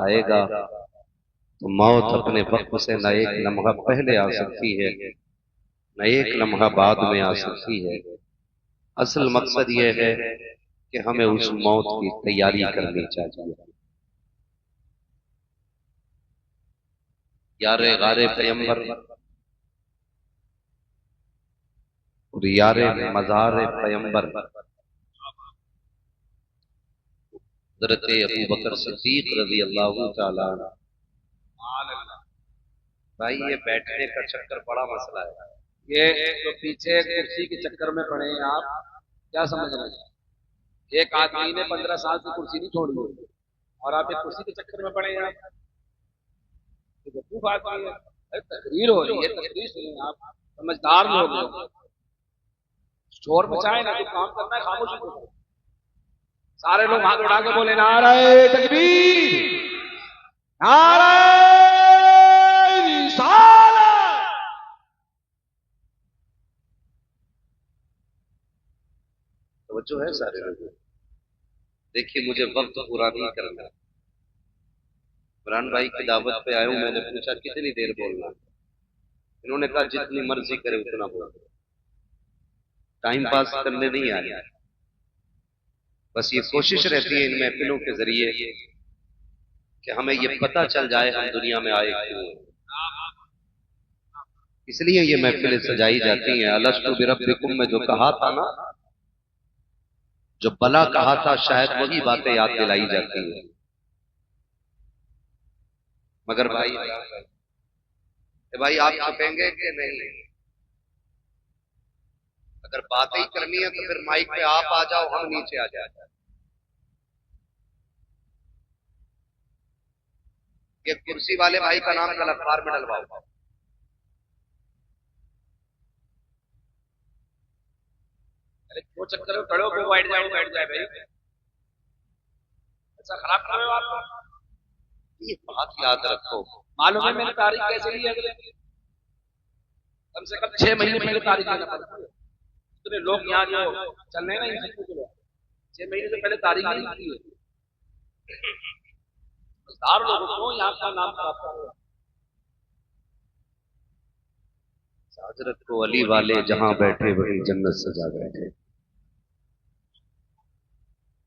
آئے گا تو موت اپنے وقت سے نہ ایک لمحہ پہلے آ سکتی ہے نہ ایک لمحہ بعد میں آ سکتی ہے۔ اصل مقصد یہ ہے کہ ہمیں اس موت کی تیاری کرنی چاہیے۔ یار غار پیمبر اور یار مزار پیمبر حضرت ابو بکر صدیق رضی اللہ تعالیٰ عنہ۔ بھائی یہ بیٹھنے کا چکر بڑا مسئلہ ہے۔ یہ جو پیچھے کرسی کے چکر میں پڑے ہیں آپ کیا سمجھ رہے ہیں؟ ایک آدمی نے 15 سال کی کرسی نہیں چھوڑی اور آپ ایک کرسی کے چکر میں پڑے ہیں۔ آپ بیوقوف آدمی ہے، تقریر ہو رہی ہے، تقریر سنیں، آپ سمجھدار لوگ ہیں، شور مچائیں نہ، جو کام کرنا ہے خاموشی کرو۔ سارے لوگ ہاتھ اڑا کے بولے نعرہ تکبیر، نعرہ رسالت۔ توجہ ہے سارے لوگوں؟ دیکھیے مجھے وقت پورا نہیں کرنا۔ عمران بھائی کی دعوت پہ آیا ہوں، میں نے پوچھا کتنی دیر بولنا، انہوں نے کہا جتنی مرضی کرے اتنا بولنا، ٹائم پاس کرنے نہیں آیا۔ بس یہ کوشش رہتی ہے ان محفلوں کے ذریعے کہ ہمیں یہ پتہ چل جائے ہم دنیا میں آئے کیوں ہیں۔ اس لیے یہ محفلیں سجائی جاتی ہیں۔ الستو بربکم میں جو کہا تھا نا، جو بلا کہا تھا، شاید وہی باتیں یاد دلائی جاتی ہیں۔ مگر بھائی آپ چھپیں گے کہ نہیں؟ اگر باتیں ہی کرنی ہے تو پھر مائک پہ آپ آ جاؤ، ہم نیچے آ جائیں۔ یہ کرسی والے بھائی کا نام کل اخبار میں ڈلواؤ۔ وہ چکر میں کھڑے ہو کے بیٹھ جائے بھائی، ایسا خراب کرو آپ۔ یہ بات یاد رکھو، معلوم ہے میں نے تاریخ کیسے لی ہے؟ کم سے کم 6 مہینے پہلے تاریخ لینا پڑتا ہے۔ اتنے لوگ یہاں جو چل رہے ہیں نا ان سب کے لوگ 6 مہینے سے پہلے تاریخ نہیں لی ہے۔ ہزار لوگوں کو یہاں کا نام خراب کر رہے ہیں۔ حضرت کو علی والے جہاں بیٹھے وہی جنت سجا بیٹھے۔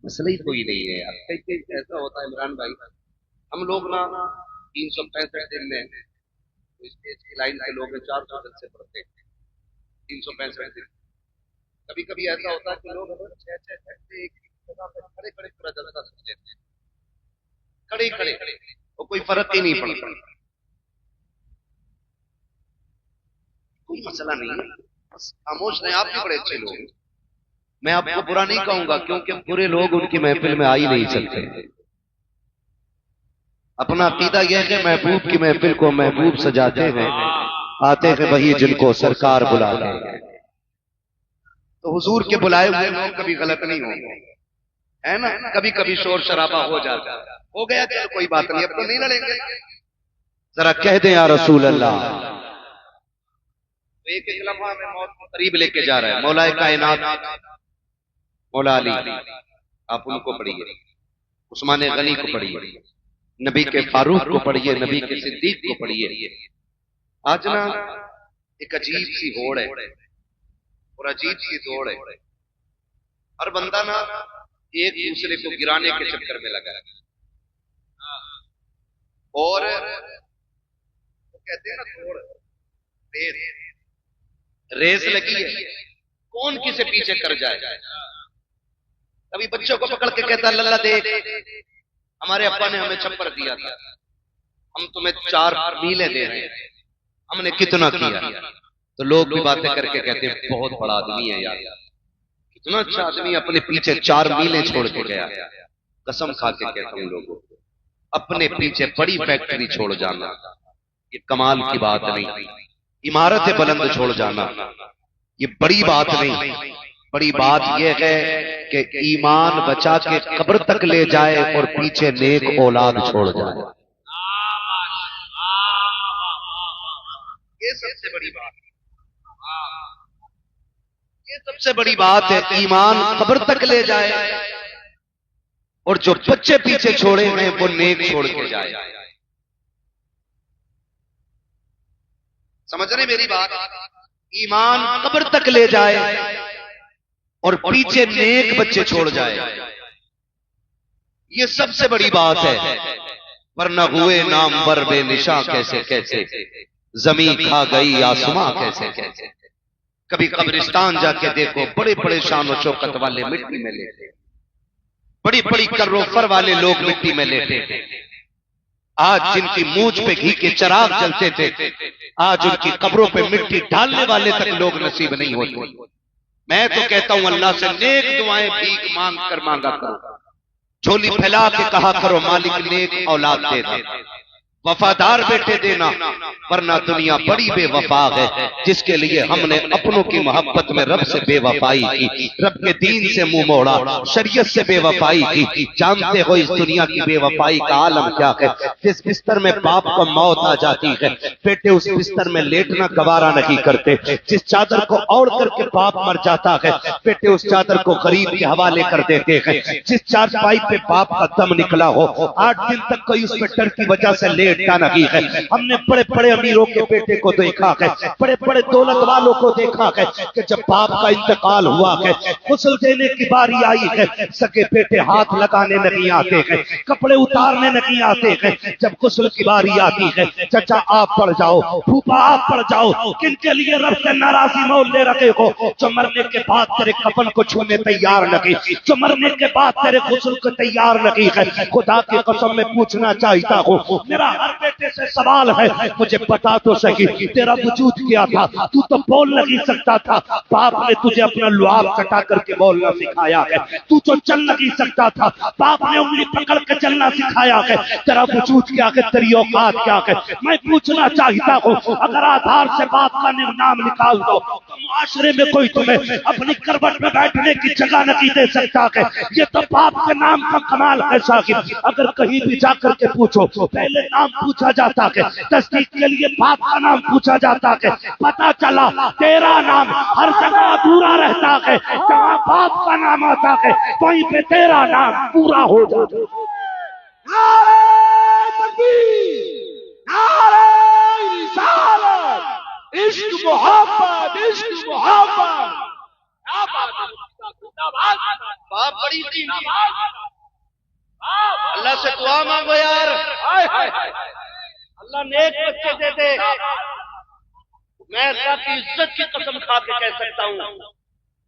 مسئلہ ہی کوئی نہیں ہے یار۔ ایسا ہوتا ہے عمران بھائی، ہم لوگ نا 365 دن میں اسٹیج کی لائن کے لوگ 400 دن سے پڑھتے ہیں 365 دن۔ کبھی کبھی ایسا ہوتا ہے کہ لوگ 6 گھنٹے ایک جگہ پر کھڑے کھڑے پورا جلسہ سن لیتے ہیں، کھڑے کھڑے، وہ کوئی فرق ہی نہیں پڑتا۔ کوئی مسئلہ نہیں ہے، بس خاموش رہیں۔ آپ بھی بڑے اچھے لوگ، میں آپ کو برا نہیں کہوں گا کیونکہ برے لوگ ان کی محفل میں آ ہی نہیں سکتے۔ اپنا عقیدہ یہ ہے کہ محبوب کی محفل کو محبوب سجاتے ہیں، آتے ہیں وہی جن کو سرکار بلاتے ہیں۔ تو حضور کے بلائے ہوئے لوگ کبھی غلط نہیں ہوں گے، ہے نا؟ کبھی کبھی شور شرابہ ہو جاتا ہے، ہو گیا چلو کوئی بات نہیں، اب تو نہیں لڑیں گے۔ ذرا کہہ دیں یا رسول اللہ۔ ایک لمحہ میں موت کو قریب لے کے جا رہا ہے۔ مولا کائنات مولا علی، آپ ان کو پڑھیے، عثمان غنی کو پڑھیے، نبی کے فاروق کو پڑھیے، نبی کے صدیق کو پڑھیے۔ آج نا ایک عجیب سی ہوڑ ہے اور عجیب سی دوڑ ہے، ہر بندہ نا ایک دوسرے کو گرانے کے چکر میں لگا ہے، اور وہ کہتے ہیں نا دوڑ، ریس لگی ہے، کون کسے پیچھے کر جائے۔ کبھی بچوں کو پکڑ کے کہتا ہے اللہ دیکھ، ہمارے ابا نے ہمیں چھپر دیا تھا، ہم تمہیں 4 میلیں دے رہے ہیں، ہم نے کتنا کیا؟ تو لوگ بھی باتیں کر کے کہتے ہیں بہت بڑا آدمی ہے یار، کتنا اچھا آدمی، اپنے پیچھے 4 میلیں چھوڑ کے گیا۔ قسم کھا کے کہتا ہوں لوگوں، اپنے پیچھے بڑی فیکٹری چھوڑ جانا یہ کمال کی بات نہیں، عمارت بلند چھوڑ جانا یہ بڑی بات نہیں، بڑی بات یہ ہے کہ ایمان بچا کے قبر تک لے جائے اور پیچھے نیک اولاد چھوڑ جائے۔ یہ سب سے بڑی بات، یہ سب سے بڑی بات ہے، ایمان قبر تک لے جائے، اور جو بچے پیچھے چھوڑے ہیں وہ نیک چھوڑ کے جائے. سمجھ رہے میری بات؟ ایمان قبر تک لے جائے اور پیچھے نیک بچے چھوڑ جائے. یہ سب سے بڑی بات ہے. ورنہ ہوئے نام ور بے نشاں کیسے کیسے، زمین کھا گئی آسماں کیسے کیسے. کبھی قبرستان جا کے دیکھو، بڑے بڑے شان و شوکت والے مٹی میں لیٹے، بڑی بڑی کرو فر والے لوگ مٹی میں لیٹے. آج جن کی مونچھ پہ گھی کے چراغ جلتے تھے، آج ان کی قبروں پہ مٹی ڈالنے والے تک لوگ نصیب نہیں ہوتے. میں تو کہتا ہوں اللہ سے نیک دعائیں بھیک مانگ کر مانگا کرو، جھولی پھیلا کے کہا کرو مالک نیک اولاد دے دے، وفادار بیٹے دینا، ورنہ دنیا بڑی بے وفا ہے جس کے لیے ہم نے اپنوں کی محبت میں رب سے بے وفائی کی، رب کے دین سے منہ موڑا، شریعت سے بے وفائی کی. جانتے ہو اس دنیا کی بے وفائی کا عالم کیا ہے؟ جس بستر میں باپ کو موت آ جاتی ہے، بیٹے اس بستر میں لیٹنا گوارا نہیں کرتے. جس چادر کو اوڑھ کر کے باپ مر جاتا ہے، بیٹے اس چادر کو غریب کے حوالے کر دیتے ہیں. جس چارپائی پہ باپ کا دم نکلا ہو، 8 دن تک کوئی اس پہ ڈر کی وجہ سے لیٹتا نہیں ہے. ہم نے بڑے بڑے امیروں کے بیٹے کو دیکھا ہے، بڑے بڑے دولت والوں کو دیکھا ہے کہ جب باپ کا انتقال ہوا ہے، غسل دینے کی باری آئی ہے، سگے بیٹے ہاتھ لگانے نہیں آتے ہیں، کپڑے اتارنے نہیں آتے ہیں. جب غسل کی باری آتی ہے، چچا آپ پڑ جاؤ، پھوپا آپ پڑ جاؤ. کن کے لیے رب سے ناراضی مول لے رکھے ہو؟ جو مرنے کے بعد تیرے کفن کو چھونے تیار نہیں، جو مرنے کے بعد تیرے غسل کو تیار نہیں ہے. خدا کی قسم میں پوچھنا چاہتا ہوں، میرا ہر بیٹے سے سوال ہے، مجھے بتا تو صحیح تیرا وجود کیا تھا؟ تو تو بول نہیں سکتا تھا، باپ نے تجھے اپنا لعاب کٹا کر کے بولنا سکھایا ہے. تو تو چل نہیں سکتا تھا، باپ نے انگلی پکڑ کے چلنا سکھایا ہے. تیرا وجود کیا ہے؟ تیری اوقات کیا ہے؟ میں پوچھنا چاہتا ہوں، اگر آدھار سے باپ کا نام نکال دو تو معاشرے میں کوئی تمہیں اپنی کروٹ میں بیٹھنے کی جگہ نہیں دے سکتا ہے. یہ تو باپ کے نام کا کمال ہے صاحب. اگر کہیں بھی جا کر کے پوچھو، پہلے نام پوچھا جاتا ہے، تصدیق کے لیے باپ کا نام پوچھا جاتا ہے. پتا چلا تیرا نام ہر جگہ ادھورا رہتا ہے، جہاں باپ کا نام آتا ہے وہیں پہ تیرا نام پورا ہو جاتا ہے. نعرہ تکبیر، نعرہ رسالت، عشق محبت، عشق محبت. باپ بڑی تھی، اللہ سے دعا مانگو یار، اللہ نیک بچے دے دے. میں اللہ کی عزت کی قسم کھا کے کہہ سکتا ہوں،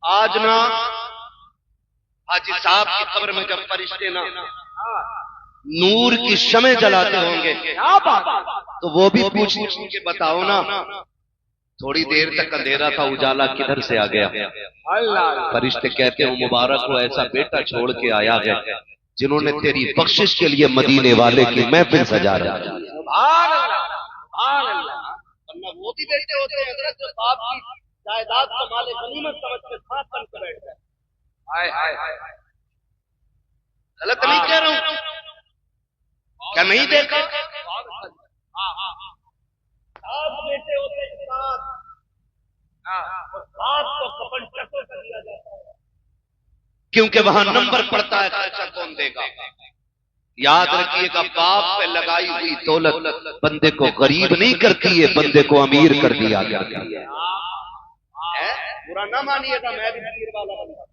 آج نا حاجی صاحب کی قبر میں جب فرشتے نا نور کی شمع جلاتے ہوں گے تو وہ بھی پوچھ کے بتاؤ نا، تھوڑی دیر تک اندھیرا تھا، اجالا کدھر سے آ گیا؟ فرشتے کہتے ہیں مبارک ہو، ایسا بیٹا چھوڑ کے آیا ہے جنہوں نے تیری بخشش کے لیے مدینے والے کی محفل سجا رہا ہے. سبحان اللہ، سبحان اللہ. ورنہ وہ بھی بیٹے ہوتے ہیں حضرت جو باپ کی جائیداد کو مال غنیمت سمجھ کے ساتھ بن کے بیٹھ گئے. غلط نہیں کہہ رہا ہوں، کیا نہیں دیکھا؟ سات بیٹے ہوتے ہیں، سات، اور سات کو کفن چکر کر دیا جاتا ہے کیونکہ وہاں نمبر پڑتا ہے خرچہ کون دے گا. یاد رکھیے گا، باپ پہ لگائی ہوئی دولت بندے کو غریب نہیں کرتی ہے، بندے کو امیر کر دیا جاتا ہے. برا نہ مانیے گا، میں بھی پیر والا بندہ،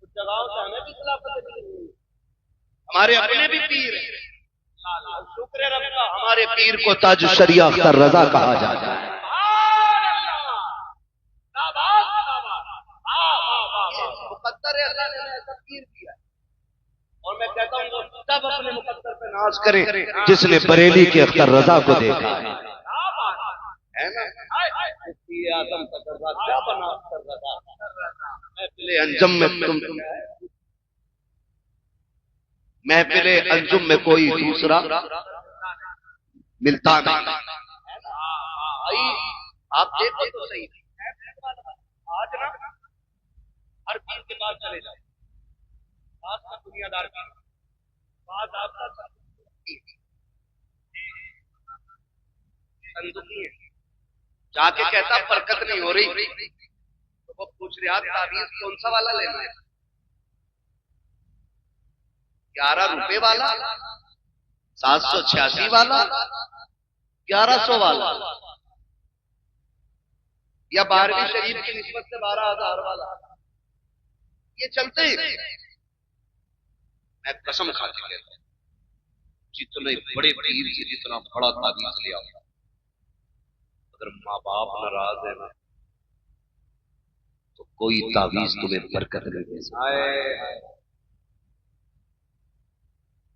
کچھ جگہوں سے ہمیں بھی خلافت دی ہوئی، ہمارے اپنے بھی پیر ہیں. شکر ہے رب کا، ہمارے پیر کو تاج الشریعہ اختر رضا کہا جاتا ہے. مقدر ہے، اللہ نے ایسا پیر کیا. اور میں کہتا ہوں وہ سب اپنے مقدر پہ ناز کریں جس نے بریلی کے اختر رضا کو دیکھا ہے نا. مفتی اعظم کا دربار کیا بنا اختر رضا. محفل انجم میں محفل انجم میں کوئی دوسرا ملتا نہیں. آپ دیکھو تو صحیح، آج نا ہر پیر کے پاس چلے جائیں، بعض کا دنیا دار پیر، بعض آپ کا صندوقی ہے، جا کے کہتا برکت نہیں ہو رہی تو وہ پوچھ رہا تعویذ کون سا والا لینا ہے. 11 روپے والا، 786 والا، 1100 والا، یا 12ویں شریف کی نسبت سے 12,000 والا، یہ چلتے ہیں۔ میں قسم کھا کے کہتا ہوں، جتنے بڑے پیر سے جتنا بڑا تعویذ لیا، اگر ماں باپ ناراض ہے نا تو کوئی تعویذ تمہیں برکت نہیں دے سکتا۔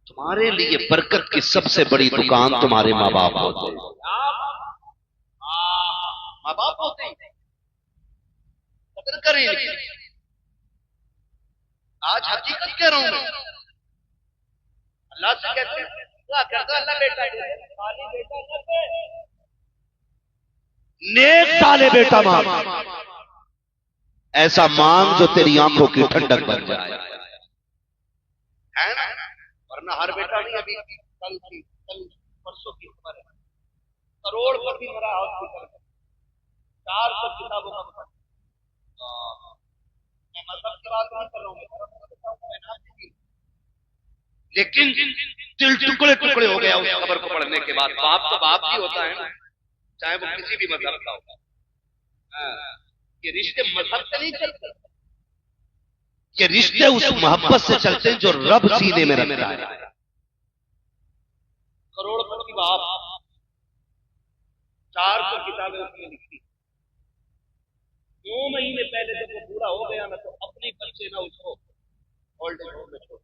تمہارے لیے برکت کی سب سے بڑی دکان تمہارے ماں باپ ہوتے ہیں، ماں باپ ہوتے ہیں، قدر کریں۔ آج حقیقت کہہ رہا ہوں میں، اللہ سے کہتے ہیں دعا کرتا اللہ بیٹا نیک سالے بیٹا مانگ، ایسا مانگ جو تیری آنکھوں کی ٹھنڈک بن جائے، ہے نا؟ ورنہ ہر بیٹا نہیں۔ ابھی کل پرسوں کی خبر ہے، کروڑ پر بھی میرا ہاسپٹل 400 کتابوں کا خرچ۔ میں مذہب کی بات نہیں کر رہا ہوں، لیکن دل ٹکڑے ٹکڑے ہو گیا اس خبر کو پڑھنے کے بعد۔ باپ تو باپ ہی ہوتا ہے نا، چاہے وہ کسی بھی مذہب کا ہوگا۔ یہ رشتے مذہب سے نہیں چلتے، یہ رشتے اس محبت سے چلتے ہیں جو رب سینے میں رکھتا ہے۔ کروڑ پتی باپ 400 کتابیں اس نے لکھی، 2 مہینے پہلے جب وہ پورا ہو گیا نا تو اپنی بچے نہ اس کو اولڈ ایج ہوم میں چھوڑ۔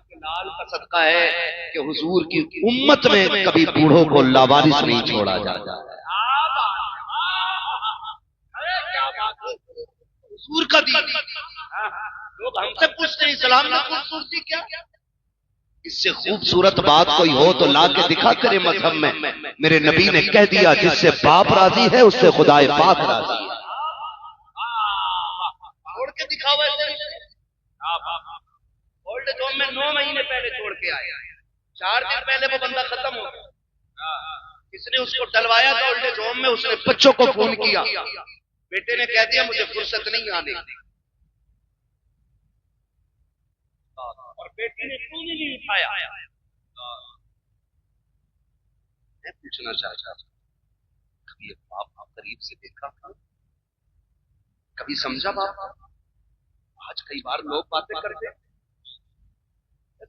کے لال کا صدقہ ہے کہ حضور کی امت میں کبھی بوڑھوں کو لاوارث نہیں چھوڑا جاتا۔ حضور کا دین، لوگ ہم سے پوچھتے ہیں اسلام میں خوبصورتی کیا؟ اس سے خوبصورت بات کوئی ہو تو لا کے دکھا کرے مذہب میں۔ میرے نبی نے کہہ دیا جس سے باپ راضی ہے اس سے خدا پاک راضی ہے۔ چھوڑ کے دکھاوا ایسے اولڈ ایج ہوم میں 9 مہینے پہلے چھوڑ کے آئے، 4 دن پہلے وہ بندہ ختم ہو گیا۔ کس نے اس کو ڈلوایا تھا اولڈ ایج ہوم میں؟ اس نے بچوں کو فون کیا، بیٹے نے کہہ دیا مجھے فرصت نہیں آنے، اور بیٹی نے کیوں نہیں اٹھایا؟ میں پوچھنا چاہتا ہوں کبھی باپ آپ قریب سے دیکھا تھا؟ کبھی سمجھا باپ؟ آج کئی بار لوگ باتیں کرتے،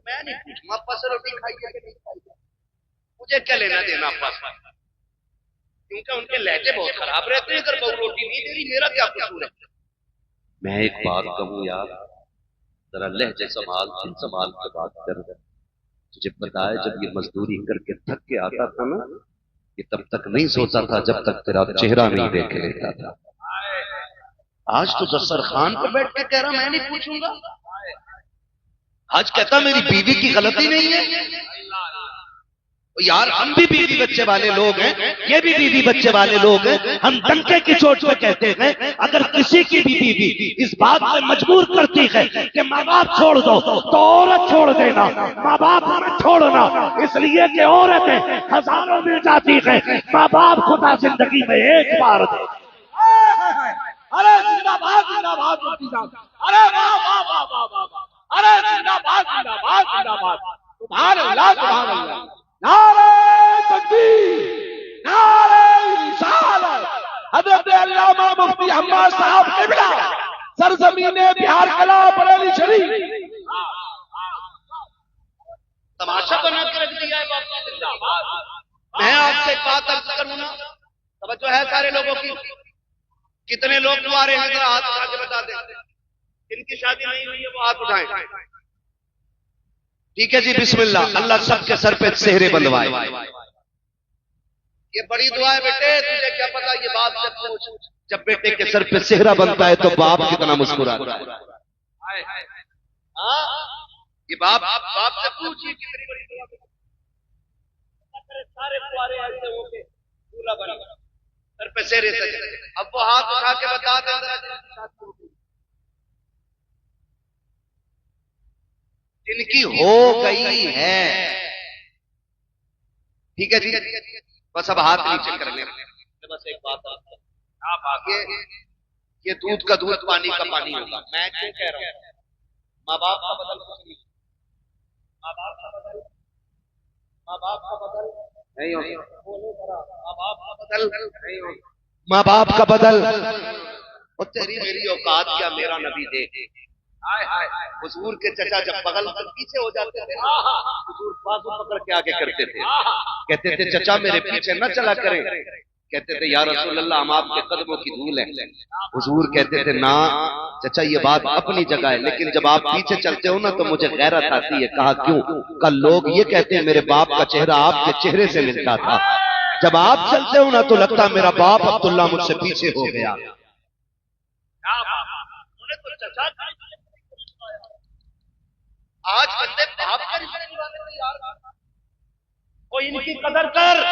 میں نہیں پوچھوں ابا سے روٹی کھائی ہے کہ نہیں کھائی ہے، مجھے کیا لینا دینا ابا سے، کیونکہ ان کے لہجے بہت خراب رہتے ہیں۔ اگر بہو روٹی نہیں دے رہی میرا کیا قصور ہے؟ میں ایک بات کہوں یار، ذرا لہجے سنبھال، دل سنبھال کے بات کر۔ تجھے پتا ہے جب یہ مزدوری کر کے تھک کے آتا تھا نا، یہ تب تک نہیں سوتا تھا جب تک تیرا چہرہ نہیں دیکھ لیتا تھا۔ آج تو دسترخوان پر بیٹھ کے کہہ رہا میں نہیں پوچھوں گا، آج کہتا میری بیوی کی غلطی نہیں ہے۔ یار ہم بھی بیوی بچے والے لوگ ہیں، یہ بھی بیوی بچے والے لوگ ہیں، ہم ڈنکے کی چوٹ پہ کہتے ہیں اگر کسی کی بھی بیوی اس بات میں مجبور کرتی ہے کہ ماں باپ چھوڑ دو تو عورت چھوڑ دینا، ماں باپ نہ چھوڑنا، اس لیے کہ عورتیں ہزاروں میں جاتی ہے، ماں باپ خدا زندگی میں ایک بار دے۔ ارے زندہ باد زندہ باد مفتی صاحب، ارے واہ واہ واہ واہ واہ، ارے زندہ باد زندہ باد زندہ باد، سبحان اللہ سبحان اللہ، نعرہ تکبیر، نعرہ رسالت۔ حضرت علامہ مفتی حماد صاحب قبلہ سرزمین بہار کلا بریلی شریف تماشا بنا کے رکھ دیا ہے باپ۔ میں آپ سے بات عرض کروں نا، توجہ ہے سارے لوگوں کی؟ کتنے لوگ تمہارے ہیں ذرا ہاتھ اٹھا کے بتا دیں، جن کی شادی نہیں ہوئی ہے وہ ہاتھ اٹھائیں۔ ٹھیک ہے جی، بسم اللہ، اللہ سب کے سر پہ سہرے بندوائے۔ یہ بڑی دعا ہے بیٹے، تجھے کیا پتا یہ باپ سے پوچھ، جب بیٹے کے سر پہ سہرا بنتا ہے تو باپ کتنا مسکراتا ہے۔ یہ باپ سے پوچھ، یہ کتنی بڑی دعا ہے۔ سارے پیارے ایسے ہو کے پورا بنا سر پہ سہرے سجے، اب وہ ہاتھ اٹھا کے بتا دیں جن کی ہو گئی ہے۔ ٹھیک ہے جی، بس اب ہاتھ نیچے کر لیں. بس ایک بات یہ دودھ کا دودھ پانی کا پانی ہوگا. میں کیوں کہہ رہا ہوں ماں باپ کا بدل کچھ نہیں. ماں باپ کا بدل ماں باپ کا بدل نہیں ہوگا. ماں باپ کا بدل نہیں ہوگا. ماں باپ کا بدل اور تیری میری اوقات کیا میرا نبی دے. حضور کے چچا جب بغل سے پیچھے ہو جاتے تھے حضور بازو پکڑ کے آگے کرتے تھے. کہتے تھے چچا میرے پیچھے نہ چلا کریں. کہتے تھے یا رسول اللہ ہم آپ کے قدموں کی دھول ہیں. حضور کہتے تھے نا چچا یہ بات اپنی جگہ ہے لیکن جب آپ پیچھے چلتے ہو نا تو مجھے غیرت آتی ہے. کہا کیوں؟ کل لوگ یہ کہتے ہیں میرے باپ کا چہرہ آپ کے چہرے سے ملتا تھا. جب آپ چلتے ہو نا تو لگتا میرا باپ عبداللہ مجھ سے پیچھے ہو گیا. آج بندے باپ کا رشتہ نبھانے میں یار کوئی ان کی قدر کر.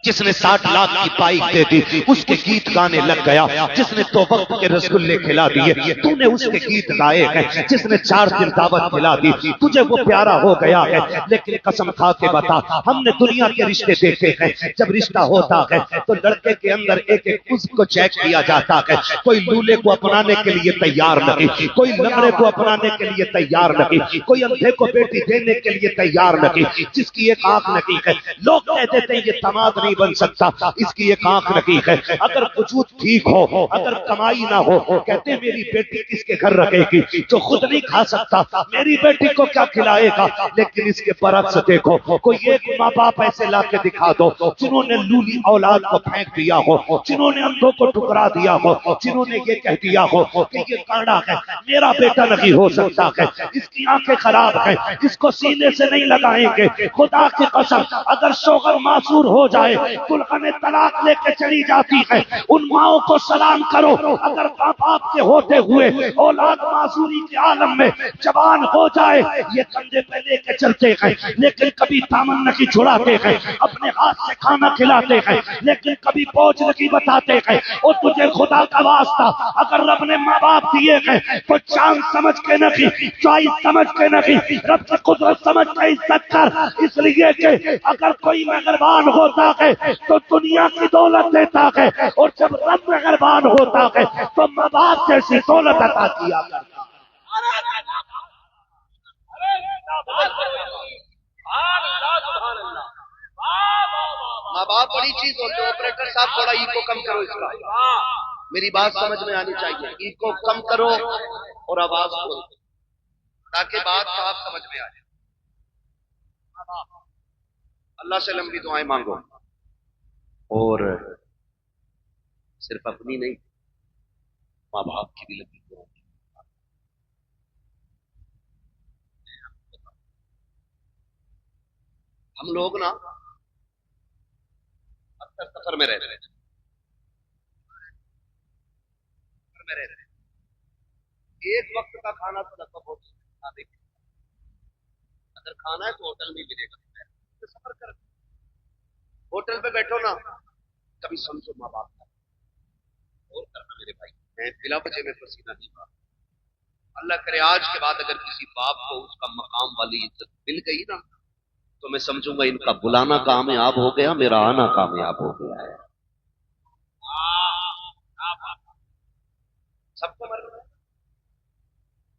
جس نے 60 لاکھ کی پائی دے دی اس کے گیت گانے لگ گیا. جس نے تو وقت کے رسگلے کھلا دیے تو نے اس کے گیت گائے ہیں. جس نے 4 دن دعوت کھلا دی تجھے وہ پیارا ہو گیا ہے. لیکن قسم کھا کے بتا ہم نے دنیا کے رشتے دیکھے ہیں. جب رشتہ ہوتا ہے تو لڑکے کے اندر ایک ایک عضو کو چیک کیا جاتا ہے. کوئی لولے کو اپنانے کے لیے تیار نہیں, کوئی لنگڑے کو اپنانے کے لیے تیار نہیں, کوئی اندھے کو بیٹی دینے کے لیے تیار نہیں. جس کی ایک آنکھ نہیں ہے لوگ کہتے تھے یہ داماد نہیں بن سکتا, اس کی ایک آنکھ نہیں ہے. اگر وجود ٹھیک ہو اگر کمائی نہ ہو کہتے میری بیٹی کس کے گھر رکھے گی جو خود نہیں کھا سکتا میری بیٹی کو کیا کھلائے گا. لیکن اس کے برعکس دیکھو کوئی ایک ماں باپ ایسے لا کے دکھا دو جنہوں نے لولی اولاد کو پھینک دیا ہو, جنہوں نے اندھوں کو ٹکرا دیا ہو, جنہوں نے یہ کہہ دیا ہو کہ یہ کاڑا ہے میرا بیٹا نہیں ہو سکتا ہے, اس کی آنکھیں خراب ہیں اس کو سینے سے نہیں لگائیں گے. خدا کی قسم اگر شوہر معصور ہو جائے دلہن طلاق لے کے چلی جاتی ہے ان ماؤں کو سلام کرو. اگر ماں باپ کے ہوتے ہوئے اولاد معصوری کے عالم میں جوان ہو جائے یہ کندھے پہ لے کے چلتے ہیں لیکن کبھی دامن نہیں چھڑاتے ہیں, اپنے ہاتھ سے کھانا کھلاتے ہیں لیکن کبھی بوجھ نہیں بتاتے ہیں. اور تجھے خدا کا واسطہ اگر رب نے ماں باپ دیے ہیں تو چاند سمجھ کے نہیں چوائس سمجھ کے نہیں رب کی قدرت سمجھ کے عزت کر. اس لیے کہ اگر کوئی مہربان ہوتا ہے تو دنیا کی دولت دیتا ہے اور جب رب مہربان ہوتا ہے تو ماں باپ جیسی دولت عطا کیا کرتا. ماں باپ بڑی چیز ہوتی ہے. آپریٹر صاحب تھوڑا ایکو کم کرو اس کا, میری بات سمجھ میں آنی چاہیے. ایکو کم کرو اور آواز کھولو تاکہ بات صاف سمجھ میں آ جائے. اللہ سے لمبی دعائیں مانگو اور صرف اپنی نہیں ماں باپ کی بھی لمبی دعائیں. ہم لوگ نا اکثر سفر میں رہتے ہیں, ایک وقت کا کھانا تو لگ بھگ اگر کھانا ہے تو ہوٹل میں ملے گا. سفر کر ہوٹل پہ بیٹھو نا کبھی سمجھو ماں باپ کا اور کرنا میرے بھائی. میں بلا وجہ میں پسینہ نہیں مار. اللہ کرے آج کے بعد اگر کسی باپ کو اس کا مقام والی عزت مل گئی نا تو میں سمجھوں گا ان کا بلانا کامیاب ہو گیا, میرا آنا کامیاب ہو گیا ہے. سب کو مرنا ہے,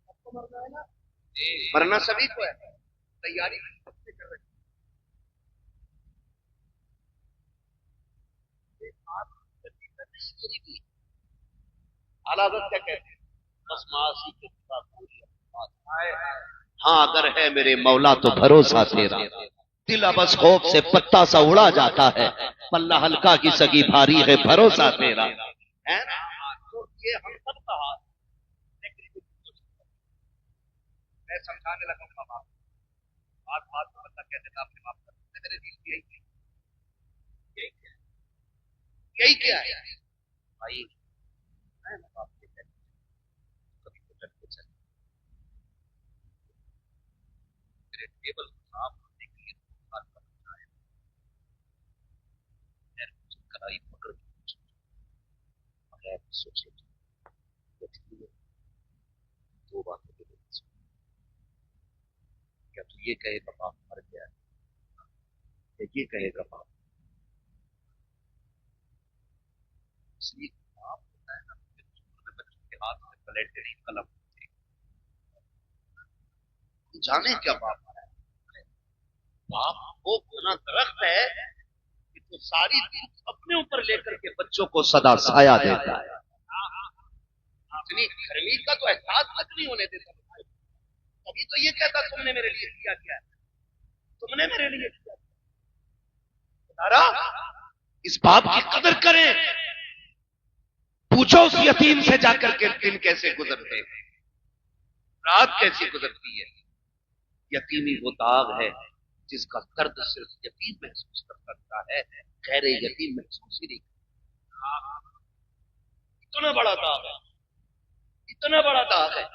سب کو مرنا ہے نا, مرنا سبھی کو ہے. تیاری کر رہے حضرت کیا کہتے ہیں بس معاصی کے ساتھ پوری. ہاں اگر ہے میرے مولا تو بھروسہ تیرا, دل بس خوف سے پتا سا اڑا جاتا ہے, پلہ ہلکا کی سگی بھاری ہے بھروسہ تیرا. یہ ہم سب کا ہاتھ میں سمجھانے لگا ہوں بابا بات بات کو بتا کیسے آپ نے معاف کر میرے دل کی یہی کیا ہے بھائی. کبھی تو ڈر کے چلے میرے ٹیبل صاف ہونے کے لیے بات کرنا ہے. کڑائی پکڑ کے سوچے دو باتوں کے لیے کیا تو یہ کہے گا باپ مر گیا ہے یا یہ کہے گا باپ اصلی باپ ہوتا ہے نا، بچوں کے ہاتھ میں پلیٹری قلم ہوتی ہے، جانے کیا باپ ہے؟ باپ وہ گنا درخت ہے کہ تو ساری دھوپ اپنے اوپر لے کر کے بچوں کو سدا سایہ دیتا ہے، اتنی گرمی کا تو احساس تک نہیں ہونے دیتا، ابھی تو یہ کہتا تم نے میرے لیے کیا کیا ہے، تم نے میرے لیے کیا تارا، اس باپ کی قدر کریں، پوچھو اس یتیم سے جا کر کے دن کیسے گزرتے ہیں، رات کیسی گزرتی ہے۔ یتیمی وہ داغ ہے جس کا درد صرف یتیم محسوس کر سکتا ہے، غیر یتیم محسوس ہی نہیں کرتا۔ اتنا بڑا داغ ہے، اتنا بڑا داغ ہے۔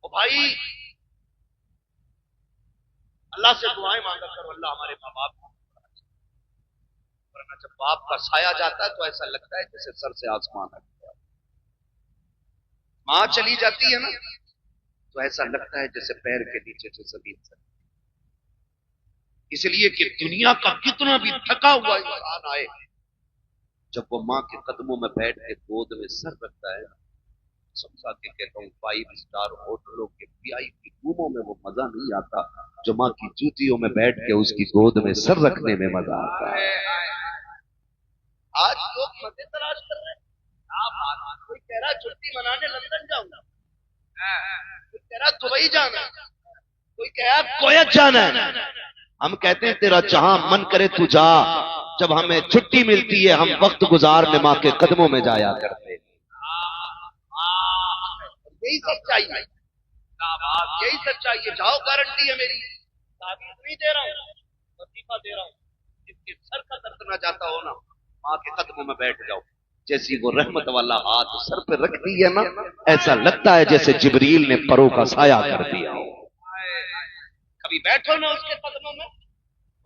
او بھائی اللہ سے دعائیں مانگا کرو، اللہ ہمارے ماں باپ کو، ورنہ جب باپ کا سایہ جاتا ہے تو ایسا لگتا ہے جیسے سر سے آسمان ہٹ گیا۔ ماں چلی جاتی ہے نا تو ایسا لگتا ہے جیسے پیر کے نیچے سے زمین سے، اس لیے کہ دنیا کا کتنا بھی تھکا ہوا انسان آئے، جب وہ ماں کے قدموں میں بیٹھ کے گود میں سر رکھتا ہے، سمجھا کے کہتا ہوں 5 اسٹار ہوٹلوں کے VIP روموں میں وہ مزہ نہیں آتا جو ماں کی جوتیوں میں بیٹھ کے اس کی گود میں سر رکھنے میں مزہ آتا ہے۔ آج لوگ مزے تلاش کر رہے ہیں، کوئی کہہ رہا چھٹی منانے لندن جاؤں گا، کوئی کہہ رہا دبئی جانا، کوئی کہہ رہا کویت جانا ہے۔ ہم کہتے ہیں تیرا جہاں من کرے تو جا، جب ہمیں چھٹی ملتی ہے ہم وقت گزارنے ماں کے قدموں میں جایا کرتے ہیں۔ یہی سچائی ہے، یہی سچائی ہے۔ جاؤ، گارنٹی ہے میری، تعبیر نہیں دے رہا ہوں، وظیفہ دے رہا ہوں، جس کے سر کا درد نہ جاتا ہو نا، ماں کے قدموں میں بیٹھ جاؤ، جیسی وہ رحمت والا ہاتھ سر پہ رکھتی ہے نا، ایسا لگتا ہے جیسے جبریل نے پروں کا سایہ کر دیا ہو۔ کبھی بیٹھو نا اس کے قدموں میں،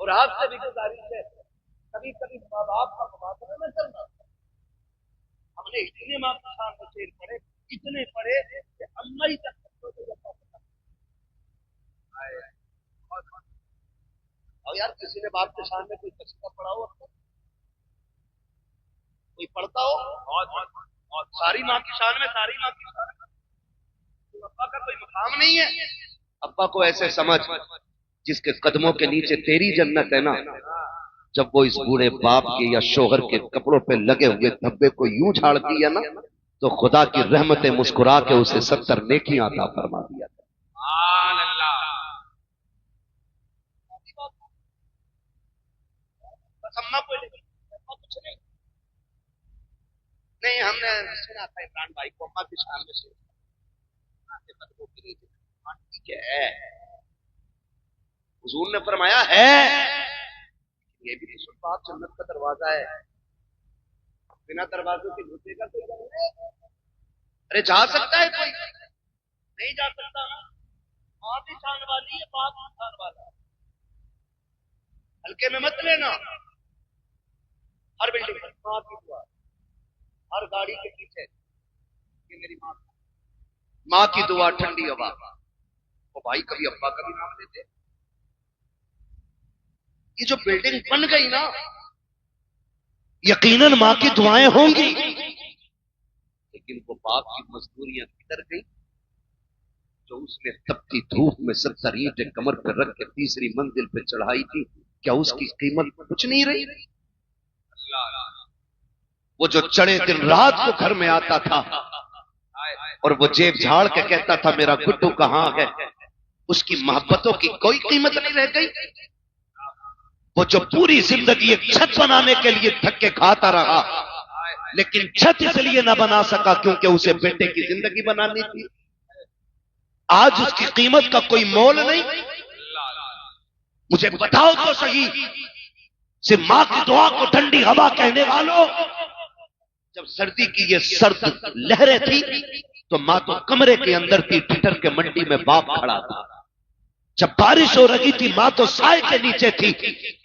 اور آپ سے بھی گزارش ہے کبھی کبھی ماں باپ کا مبادلہ نہ کرنا۔ ہم نے اتنے ماں کے سامنے شیر پڑے، اتنے پڑے کہ اللہ ہی تک اور یار کسی نے باپ کے سامنے کوئی قصیدہ پڑھا ہو، کوئی پڑھتا ہو، ساری ماں کی شان میں، ساری ماں کی شان میں ابا کا کوئی مقام نہیں ہے۔ ابا کو ایسے سمجھ جس کے قدموں کے نیچے تیری جنت ہے نا، جب وہ اس بوڑھے باپ کے یا شوہر کے کپڑوں پہ لگے ہوئے دھبے کو یوں جھاڑتی ہے نا تو خدا کی رحمتیں مسکرا کے اسے 70 نیکیاں عطا فرما دیا۔ سبحان اللہ۔ نہیں، ہم نے سنا تھا عمران بھائی کو اماں کی شان میں سے ٹھیک ہے، حضور نے فرمایا ہے، یہ بھی تو بات جنت کا دروازہ ہے، بنا دروازوں کے گھسے گا کوئی؟ ارے جا سکتا ہے کوئی؟ نہیں جا سکتا۔ ماں بھی شان والی ہے، باپ بھی شان والا ہے، ہلکے میں مت لینا۔ ہر بلڈنگ پر ماں کی دعا، ہر گاڑی کے پیچھے یہ میری ماں کی دعا، ٹھنڈی ہوا۔ وہ بھائی کبھی ابا کا بھی نام لیتے۔ یہ جو بلڈنگ بن گئی نا، یقیناً ماں کی دعائیں ہوں گی، لیکن وہ باپ کی مزدوریاں کدھر گئی جو اس نے تپتی دھوپ میں 70 اینٹیں کمر پہ رکھ کے تیسری منزل پہ چڑھائی تھی؟ کیا اس کی قیمت کچھ نہیں رہی؟ وہ جو چڑھے دن رات کو گھر میں آتا تھا اور وہ جیب جھاڑ کے کہتا تھا میرا گڈو کہاں ہے، اس کی محبتوں کی کوئی قیمت نہیں رہ گئی۔ وہ جو پوری زندگی ایک چھت بنانے کے لیے دھکے کھاتا رہا، لیکن چھت اس لیے نہ بنا سکا کیونکہ اسے بیٹے کی زندگی بنانی تھی، آج اس کی قیمت کا کوئی مول نہیں۔ مجھے بتاؤ تو صحیح، صرف ماں کی دعا کو ٹھنڈی ہوا کہنے والوں، جب سردی کی یہ سرد لہریں تھی تو ماں تو کمرے کے اندر تھی، ٹھٹر کے منڈی میں باپ کھڑا تھا، جب بارش ہو رہی تھی ماں تو سائے کے نیچے تھی،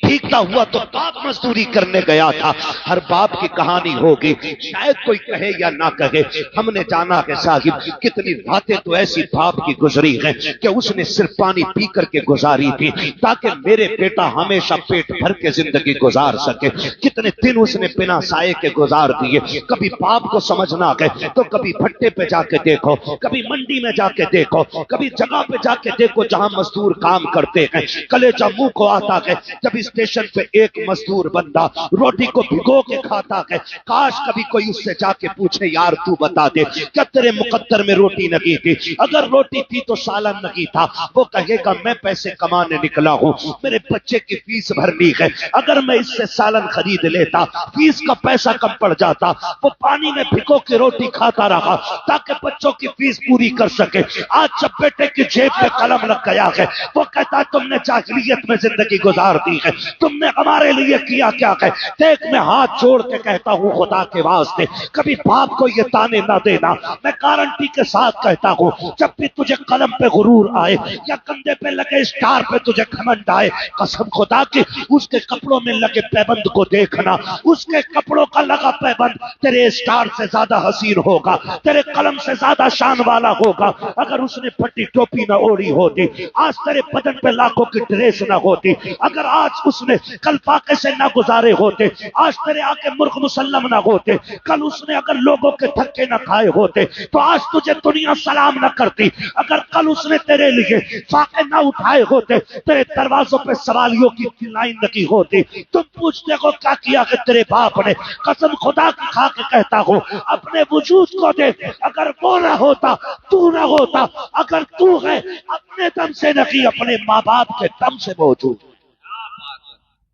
بھیگتا ہوا تو باپ مزدوری کرنے گیا تھا۔ ہر باپ کی کہانی ہوگی، شاید کوئی کہے یا نہ کہے، ہم نے جانا ہے صاحب کتنی باتیں تو ایسی باپ کی گزری ہیں کہ اس نے صرف پانی پی کر کے گزاری تھی تاکہ میرے بیٹا ہمیشہ پیٹ بھر کے زندگی گزار سکے۔ کتنے دن اس نے بنا سائے کے گزار دیے۔ کبھی باپ کو سمجھنا ہے تو کبھی بھٹے پہ جا کے دیکھو، کبھی منڈی میں جا کے دیکھو، کبھی جگہ پہ جا کے دیکھو جہاں مزدور کام کرتے ہیں، کلیجہ منہ کو آتا ہے جب اسٹیشن پہ ایک مزدور بندہ روٹی کو بھگو کے کھاتا ہے۔ کاش کبھی کوئی اس سے جا کے پوچھے یار تو بتا دے کیا تیرے مقدر میں روٹی نہیں تھی؟ اگر روٹی تھی تو سالن نہیں تھا۔ وہ کہے گا میں پیسے کمانے نکلا ہوں، میرے بچے کی فیس بھرنی ہے، اگر میں اس سے سالن خرید لیتا فیس کا پیسہ کم پڑ جاتا۔ وہ پانی میں بھگو کے روٹی کھاتا رہا تاکہ بچوں کی فیس پوری کر سکے۔ آج جب بیٹے کی جیب پہ قلم لگ گیا ہے وہ کہتا تم نے جاہلیت میں زندگی گزار دی ہے، تم نے ہمارے لیے کیا کیا ہے؟ دیکھ میں ہاتھ جوڑ کے کہتا ہوں خدا کے واسطے کبھی باپ کو یہ تانے نہ دینا۔ میں گارنٹی کے ساتھ کہتا ہوں جب بھی تجھے قلم پہ غرور آئے یا کندھے پہ لگے اسٹار پہ تجھے گھمنڈ آئے، قسم خدا کی اس کے کپڑوں میں لگے پیبند کو دیکھنا، اس کے کپڑوں کا لگا پیبند تیرے اسٹار سے زیادہ حسین ہوگا، تیرے قلم سے زیادہ شان والا ہوگا۔ اگر اس نے پھٹی ٹوپی نہ اوڑی ہوتی، آج تیرے بدن پہ لاکھوں کی ڈریس نہ ہوتی، اگر آج اس نے کل فاقے سے نہ گزارے ہوتے، آج تیرے آگے مرغ مسلم نہ ہوتے، کل اس نے اگر لوگوں کے دھکے نہ کھائے ہوتے تو آج تجھے دنیا سلام نہ کرتی، اگر کل اس نے تیرے لیے فاقے نہ اٹھائے ہوتے، تیرے دروازوں پہ سوالیوں کی لائن لگی ہوتی۔ تم پوچھتے ہو کیا کیا کہ تیرے باپ نے؟ قسم خدا کی کھا کے کہتا ہوں اپنے وجود کو دیکھ، اگر وہ نہ ہوتا تو نہ ہوتا، اگر تو ہے اپنے دم سے نہیں اپنے ماں باپ کے دم سے موجود۔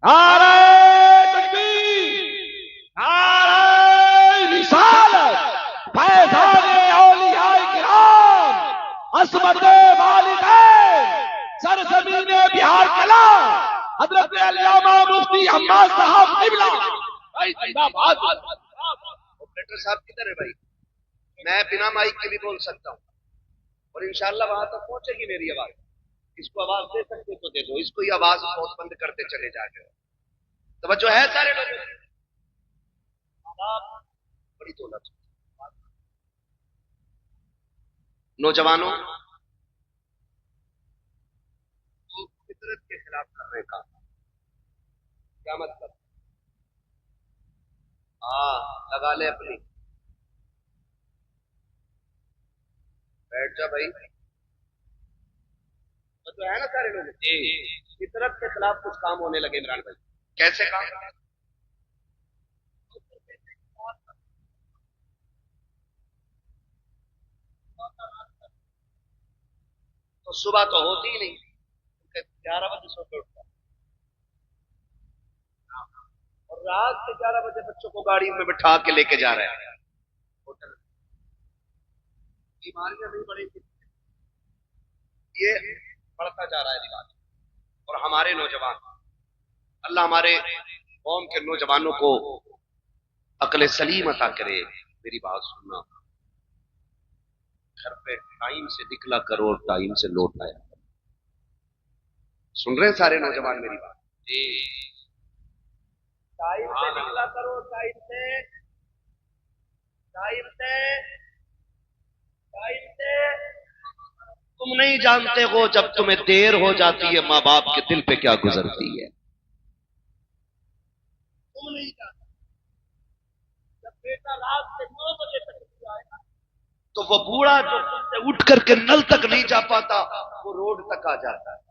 نعرہ تکبیر، نعرہ رسالت، فیضان اولیاء کرام، عصمت والدین، سرزمین بہار کلا، حضرت علامہ مفتی حماد صاحب قبلہ۔ آپریٹر صاحب کدھر ہے بھائی؟ میں بنا مائک کے بھی بول سکتا ہوں اور انشاءاللہ وہاں تک پہنچے گی میری آواز۔ اس کو آواز دے سکتے تو دے دو، اس کو یہ آواز بہت بند کرتے چلے جا کے۔ توجہ ہے سارے لوگوں کی؟ بڑی دولت نوجوانوں فطرت کے خلاف کرنے کا کیا مطلب؟ لگا لے اپنی، بیٹھ جا بھائی، تو ہے نا سارے لوگ فطرت کے خلاف کچھ کام ہونے لگے عمران بھائی۔ کیسے کام؟ تو صبح تو ہوتی ہی نہیں، 11 بجے سو کے اٹھتا اور رات کے 11 بجے بچوں کو گاڑی میں بٹھا کے لے کے جا رہے ہیں ہوٹل۔ بیماریاں نہیں بڑھیں گی، یہ بڑھتا جا رہا ہے رواج۔ اور ہمارے نوجوان، اللہ ہمارے قوم کے نوجوانوں کو عقل سلیم عطا کرے۔ میری بات سننا، گھر پہ ٹائم سے نکلا کرو اور ٹائم سے لوٹ آیا۔ سن رہے ہیں سارے نوجوان میری بات؟ جی، ٹائم سے نکلا کرو، ٹائم سے تم نہیں جانتے ہو جب تمہیں دیر ہو جاتی ہے ماں باپ کے دل پہ کیا گزرتی ہے۔ تم نہیں جانتے جب بیٹا رات سے 9 بجے تک آئے تو وہ بوڑھا جو اٹھ کر کے نل تک نہیں جا پاتا وہ روڈ تک آ جاتا ہے،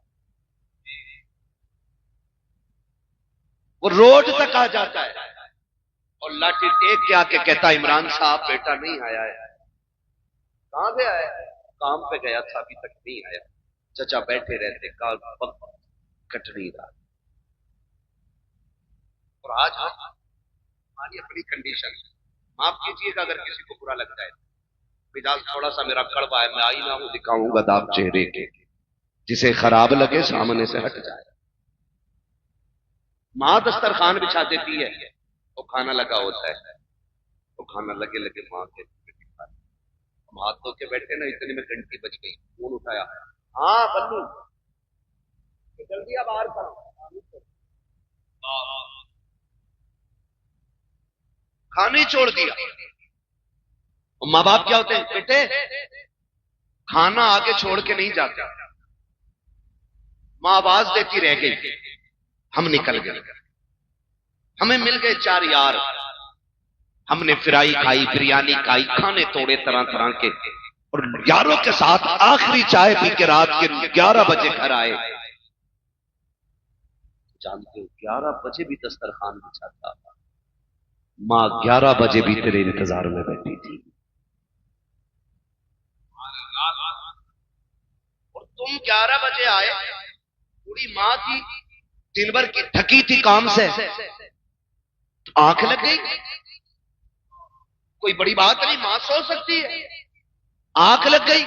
وہ روڈ تک آ جاتا ہے اور لاٹھی ٹیک کے آ کے کہتا عمران صاحب بیٹا نہیں آیا ہے۔ کہاں گیا ہے؟ کام پہ گیا تھا ابھی تک نہیں آیا۔ چچا بیٹھے رہتے، کال وقت کٹ نہیں رہا۔ اور آج ہماری اپنی کنڈیشن، معاف کیجیے گا اگر کسی کو برا لگتا ہے، مزاج تھوڑا سا میرا کڑوا ہے، میں آئینہ ہوں دکھاؤں گا داغ چہرے کے، جسے خراب لگے سامنے سے ہٹ جائے۔ ماں دسترخوان بچھا دیتی ہے، وہ کھانا لگا ہوتا ہے، وہ کھانا لگے لگے ماں کے ہم ہاتھ دھو کے بیٹھے نا، اتنے میں گھنٹی بج گئی، فون اٹھایا، ہاں بلو جلدی اب باہر کرو. کھانا ہی چھوڑ دیا. ماں باپ کیا ہوتے ہیں؟ بیٹے کھانا آگے چھوڑ کے نہیں جاتے. ماں آواز دیتی رہ گئی، ہم نکل گئے. ہمیں مل گئے 4 یار، ہم نے فرائی کھائی، بریانی کھائی، کھانے توڑے طرح طرح کے، اور یاروں کے ساتھ آخری چائے پی کے رات کے 11 بجے گھر آئے. جانتے ہو 11 بجے بھی دسترخوان بچھا تھا. ماں 11 بجے بھی تیرے انتظار میں بیٹھی تھی. اور تم 11 بجے آئے، پوری ماں تھی، دن بھر کی تھکی تھی کام سے، آنکھ لگ گئی. کوئی بڑی بات نہیں، ماں سو سکتی ہے. آنکھ لگ گئی،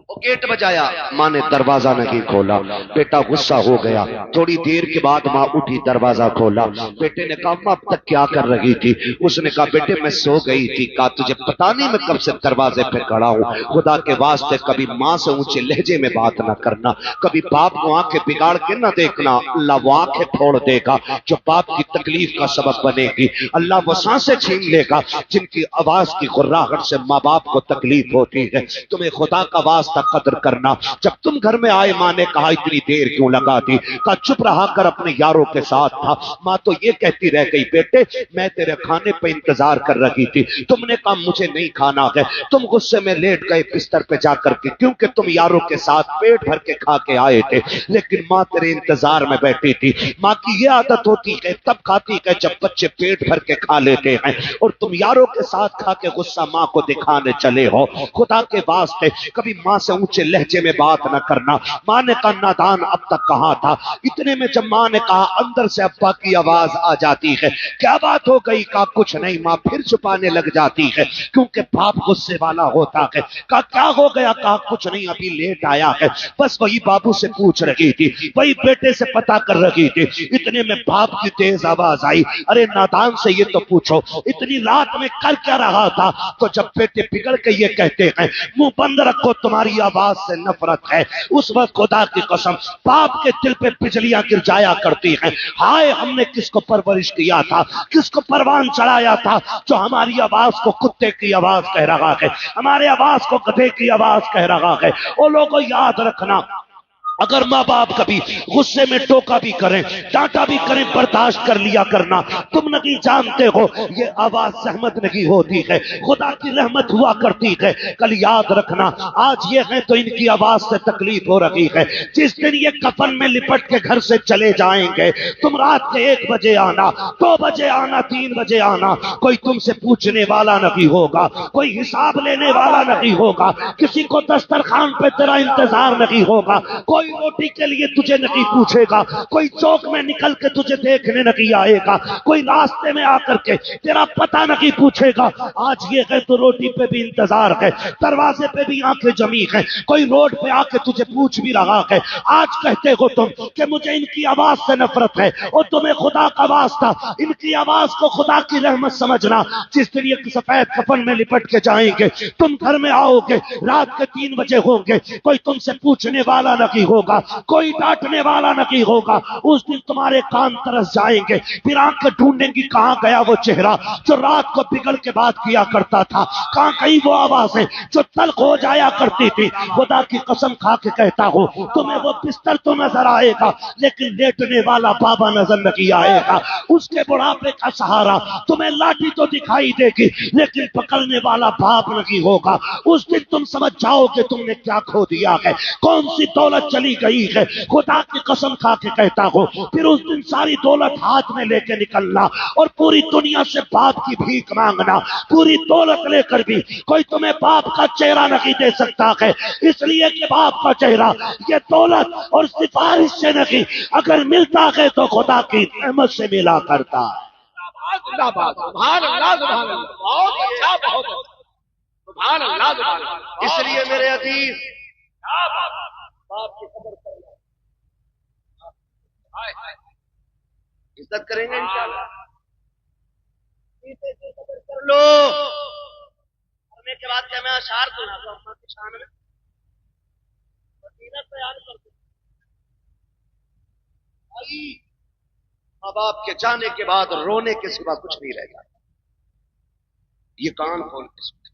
وہ گیٹ بجایا، ماں نے دروازہ نہیں کھولا. بیٹا غصہ ہو گیا. تھوڑی دیر کے بعد ماں اٹھی، دروازہ کھولا. بیٹے نے کہا ماں اب تک کیا کر رہی تھی؟ اس نے کہا بیٹے میں سو گئی تھی. کہا تجھے پتا نہیں میں کب سے دروازے پہ کھڑا ہوں؟ خدا کے واسطے کبھی ماں سے اونچے لہجے میں بات نہ کرنا، کبھی باپ کو آنکھیں بگاڑ کے نہ دیکھنا. اللہ وہ آنکھیں پھوڑ دے گا جو باپ کی تکلیف کا سبب بنے گی. اللہ وہ سانسیں چھین لے گا جن کی آواز کی غراہٹ سے ماں باپ کو تکلیف ہوتی ہے. تمہیں خدا کا واسطہ قدر کرنا. جب تم گھر میں آئے ماں نے کہا اتنی دیر کیوں لگا دی؟ کہا چپ رہا کر، اپنے یاروں کے ساتھ تھا. ماں تو یہ کہتی رہ گئی بیٹے میں تیرے کھانے پہ انتظار کر رہی تھی، تم نے کہا مجھے نہیں کھانا ہے، تم غصے میں لیٹ گئے بستر پہ جا کر کے، کیونکہ تم یاروں کے ساتھ پیٹ بھر کے کھا کے آئے تھے. لیکن ماں تیرے انتظار میں بیٹھی تھی. ماں کی یہ عادت ہوتی ہے تب کھاتی ہے جب بچے پیٹ بھر کے کھا لیتے ہیں، اور تم یاروں کے ساتھ کھا کے غصہ ماں کو دکھانے چلے ہو. خدا کے واسطے کبھی ماں سے اونچے لہجے میں بات نہ کرنا. ماں نے کہا نادان اب تک کہاں تھا؟ اتنے میں جب ماں نے کہا اندر سے ابا کی آواز آ جاتی ہے. کیا بات ہو گئی؟ کہا کچھ نہیں. ماں پھر چھپانے لگ جاتی ہے کیونکہ باپ غصے والا ہوتا ہے. کہا کیا ہو گیا؟ کہا کچھ نہیں، ابھی لیٹ آیا ہے، بس وہی بابو سے پوچھ رہی تھی، وہی بیٹے سے پتا کر رہی تھی. اتنے میں باپ کی تیز آواز آئی، ارے نادان سے یہ تو پوچھو اتنی رات میں کر کیا رہا تھا؟ تو جب بیٹے بگڑ کے یہ کہتے ہیں منہ بند رکھو تمہاری آواز سے نفرت ہے، اس وقت خدا کی قسم باپ کے دل پہ بجلیاں گر جایا کرتی ہیں. ہائے ہم نے کس کو پرورش کیا تھا، کس کو پروان چڑھایا تھا جو ہماری آواز کو کتے کی آواز کہہ رہا ہے، ہمارے آواز کو گدھے کی آواز کہہ رہا ہے. وہ لوگوں یاد رکھنا اگر ماں باپ کبھی غصے میں ٹوکا بھی کریں، ڈانٹا بھی کریں، برداشت کر لیا کرنا. تم نہیں جانتے ہو یہ آواز زحمت نہیں ہوتی ہے، خدا کی رحمت ہوا کرتی ہے. کل یاد رکھنا آج یہ ہے تو ان کی آواز سے تکلیف ہو رہی ہے. جس دن یہ کفن میں لپٹ کے گھر سے چلے جائیں گے، تم رات کے 1 بجے آنا، 2 بجے آنا، 3 بجے آنا، کوئی تم سے پوچھنے والا نہیں ہوگا، کوئی حساب لینے والا نہیں ہوگا، کسی کو دسترخوان پہ تیرا انتظار نہیں ہوگا، کوئی روٹی کے لیے تجھے نہیں پوچھے گا، کوئی چوک میں نکل کے تجھے دیکھنے نہیں آئے گا، کوئی راستے میں آ کر کے تیرا پتہ نہیں پوچھے گا. آج یہ ہے تو روٹی پہ بھی انتظار ہے، دروازے پہ بھی آنکھیں جمی ہیں، کوئی روڈ پہ آ کے تجھے پوچھ بھی رہا ہے. آج کہتے ہو تم کہ مجھے ان کی آواز سے نفرت ہے، اور تمہیں خدا کا واسطہ ان کی آواز کو خدا کی رحمت سمجھنا. جس دن یہ سفید کفن میں لپٹ کے جائیں گے، تم گھر میں آؤ گے، رات کے 3 بجے ہوں گے، کوئی تم سے پوچھنے والا نہیں ہوگا، کوئی ڈانٹنے والا نہیں ہوگا. اس دن تمہارے کان ترس جائیں گے، پھر آنکھیں ڈھونڈیں گی کہاں گیا وہ چہرہ جو رات کو بگڑ کے بات کیا کرتا تھا، کہاں کہیں وہ آوازیں جو تلخ ہو جایا کرتی تھی. خدا کی قسم کھا کے کہتا ہوں تمہیں وہ بستر تو نظر آئے گا لیکن لیٹنے والا بابا نظر نہیں آئے گا. اس کے بڑھاپے کا سہارا تمہیں لاٹھی تو دکھائی دے گی لیکن پکڑنے والا باپ نہیں ہوگا. اس دن تم سمجھ جاؤ کہ تم نے کیا کھو دیا ہے، کون سی دولت چلی گئی ہے. خدا کی قسم کھا کے کہتا ہوں پھر اس دن ساری دولت ہاتھ میں لے کے نکلنا اور پوری دنیا سے باپ کی بھیک مانگنا. پوری دولت لے کر بھی کوئی تمہیں باپ کا چہرہ نہیں دے سکتا ہے، اس لیے کہ باپ کا چہرہ یہ دولت اور سفارش سے نہیں، اگر ملتا ہے تو خدا کی رحمت سے ملا کرتا. سبحان اللہ سبحان اللہ. بہت اچھا، بہت اچھا. سبحان اللہ سبحان اللہ. اس لیے میرے عزیز باپ کی قدر کرنا، عزت کریں گے انشاءاللہ. قدر کر لو. مرنے کے بعد کیا میں اشعار سنا دوں اپنا کی شان میں؟ فضیلت بیان کر دوں. ماں باپ کے جانے کے بعد رونے کے سوا کچھ نہیں رہ جاتا. یہ کان کھول کے سنیں،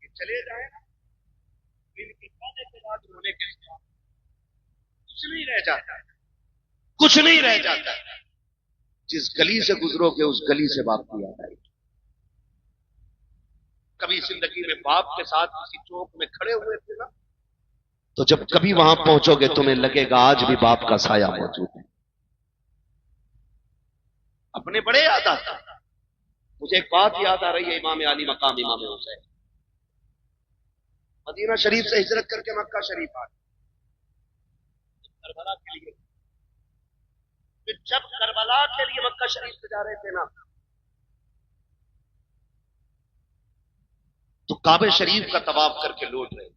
کہ چلے جائیں نا ان کے جانے کے بعد رونے کے سوا کچھ نہیں رہ جاتا، کچھ نہیں رہ جاتا. جس گلی سے گزرو گے اس گلی سے باپ کی یاد آئے گی. کبھی زندگی میں باپ کے ساتھ کسی چوک میں کھڑے ہوئے تھے نا، تو جب کبھی وہاں پہنچو گے تمہیں لگے گا آج بھی باپ کا سایہ موجود ہے. اپنے بڑے یاد آتا. مجھے ایک بات یاد آ رہی ہے، امام علی مقام امام حسین مدینہ شریف سے ہجرت کر کے مکہ شریف آ گئے کربلا کے لیے. جب کربلا کے لیے مکہ شریف سے جا رہے تھے نا، تو کعبہ شریف کا طواف کر کے لوٹ رہے،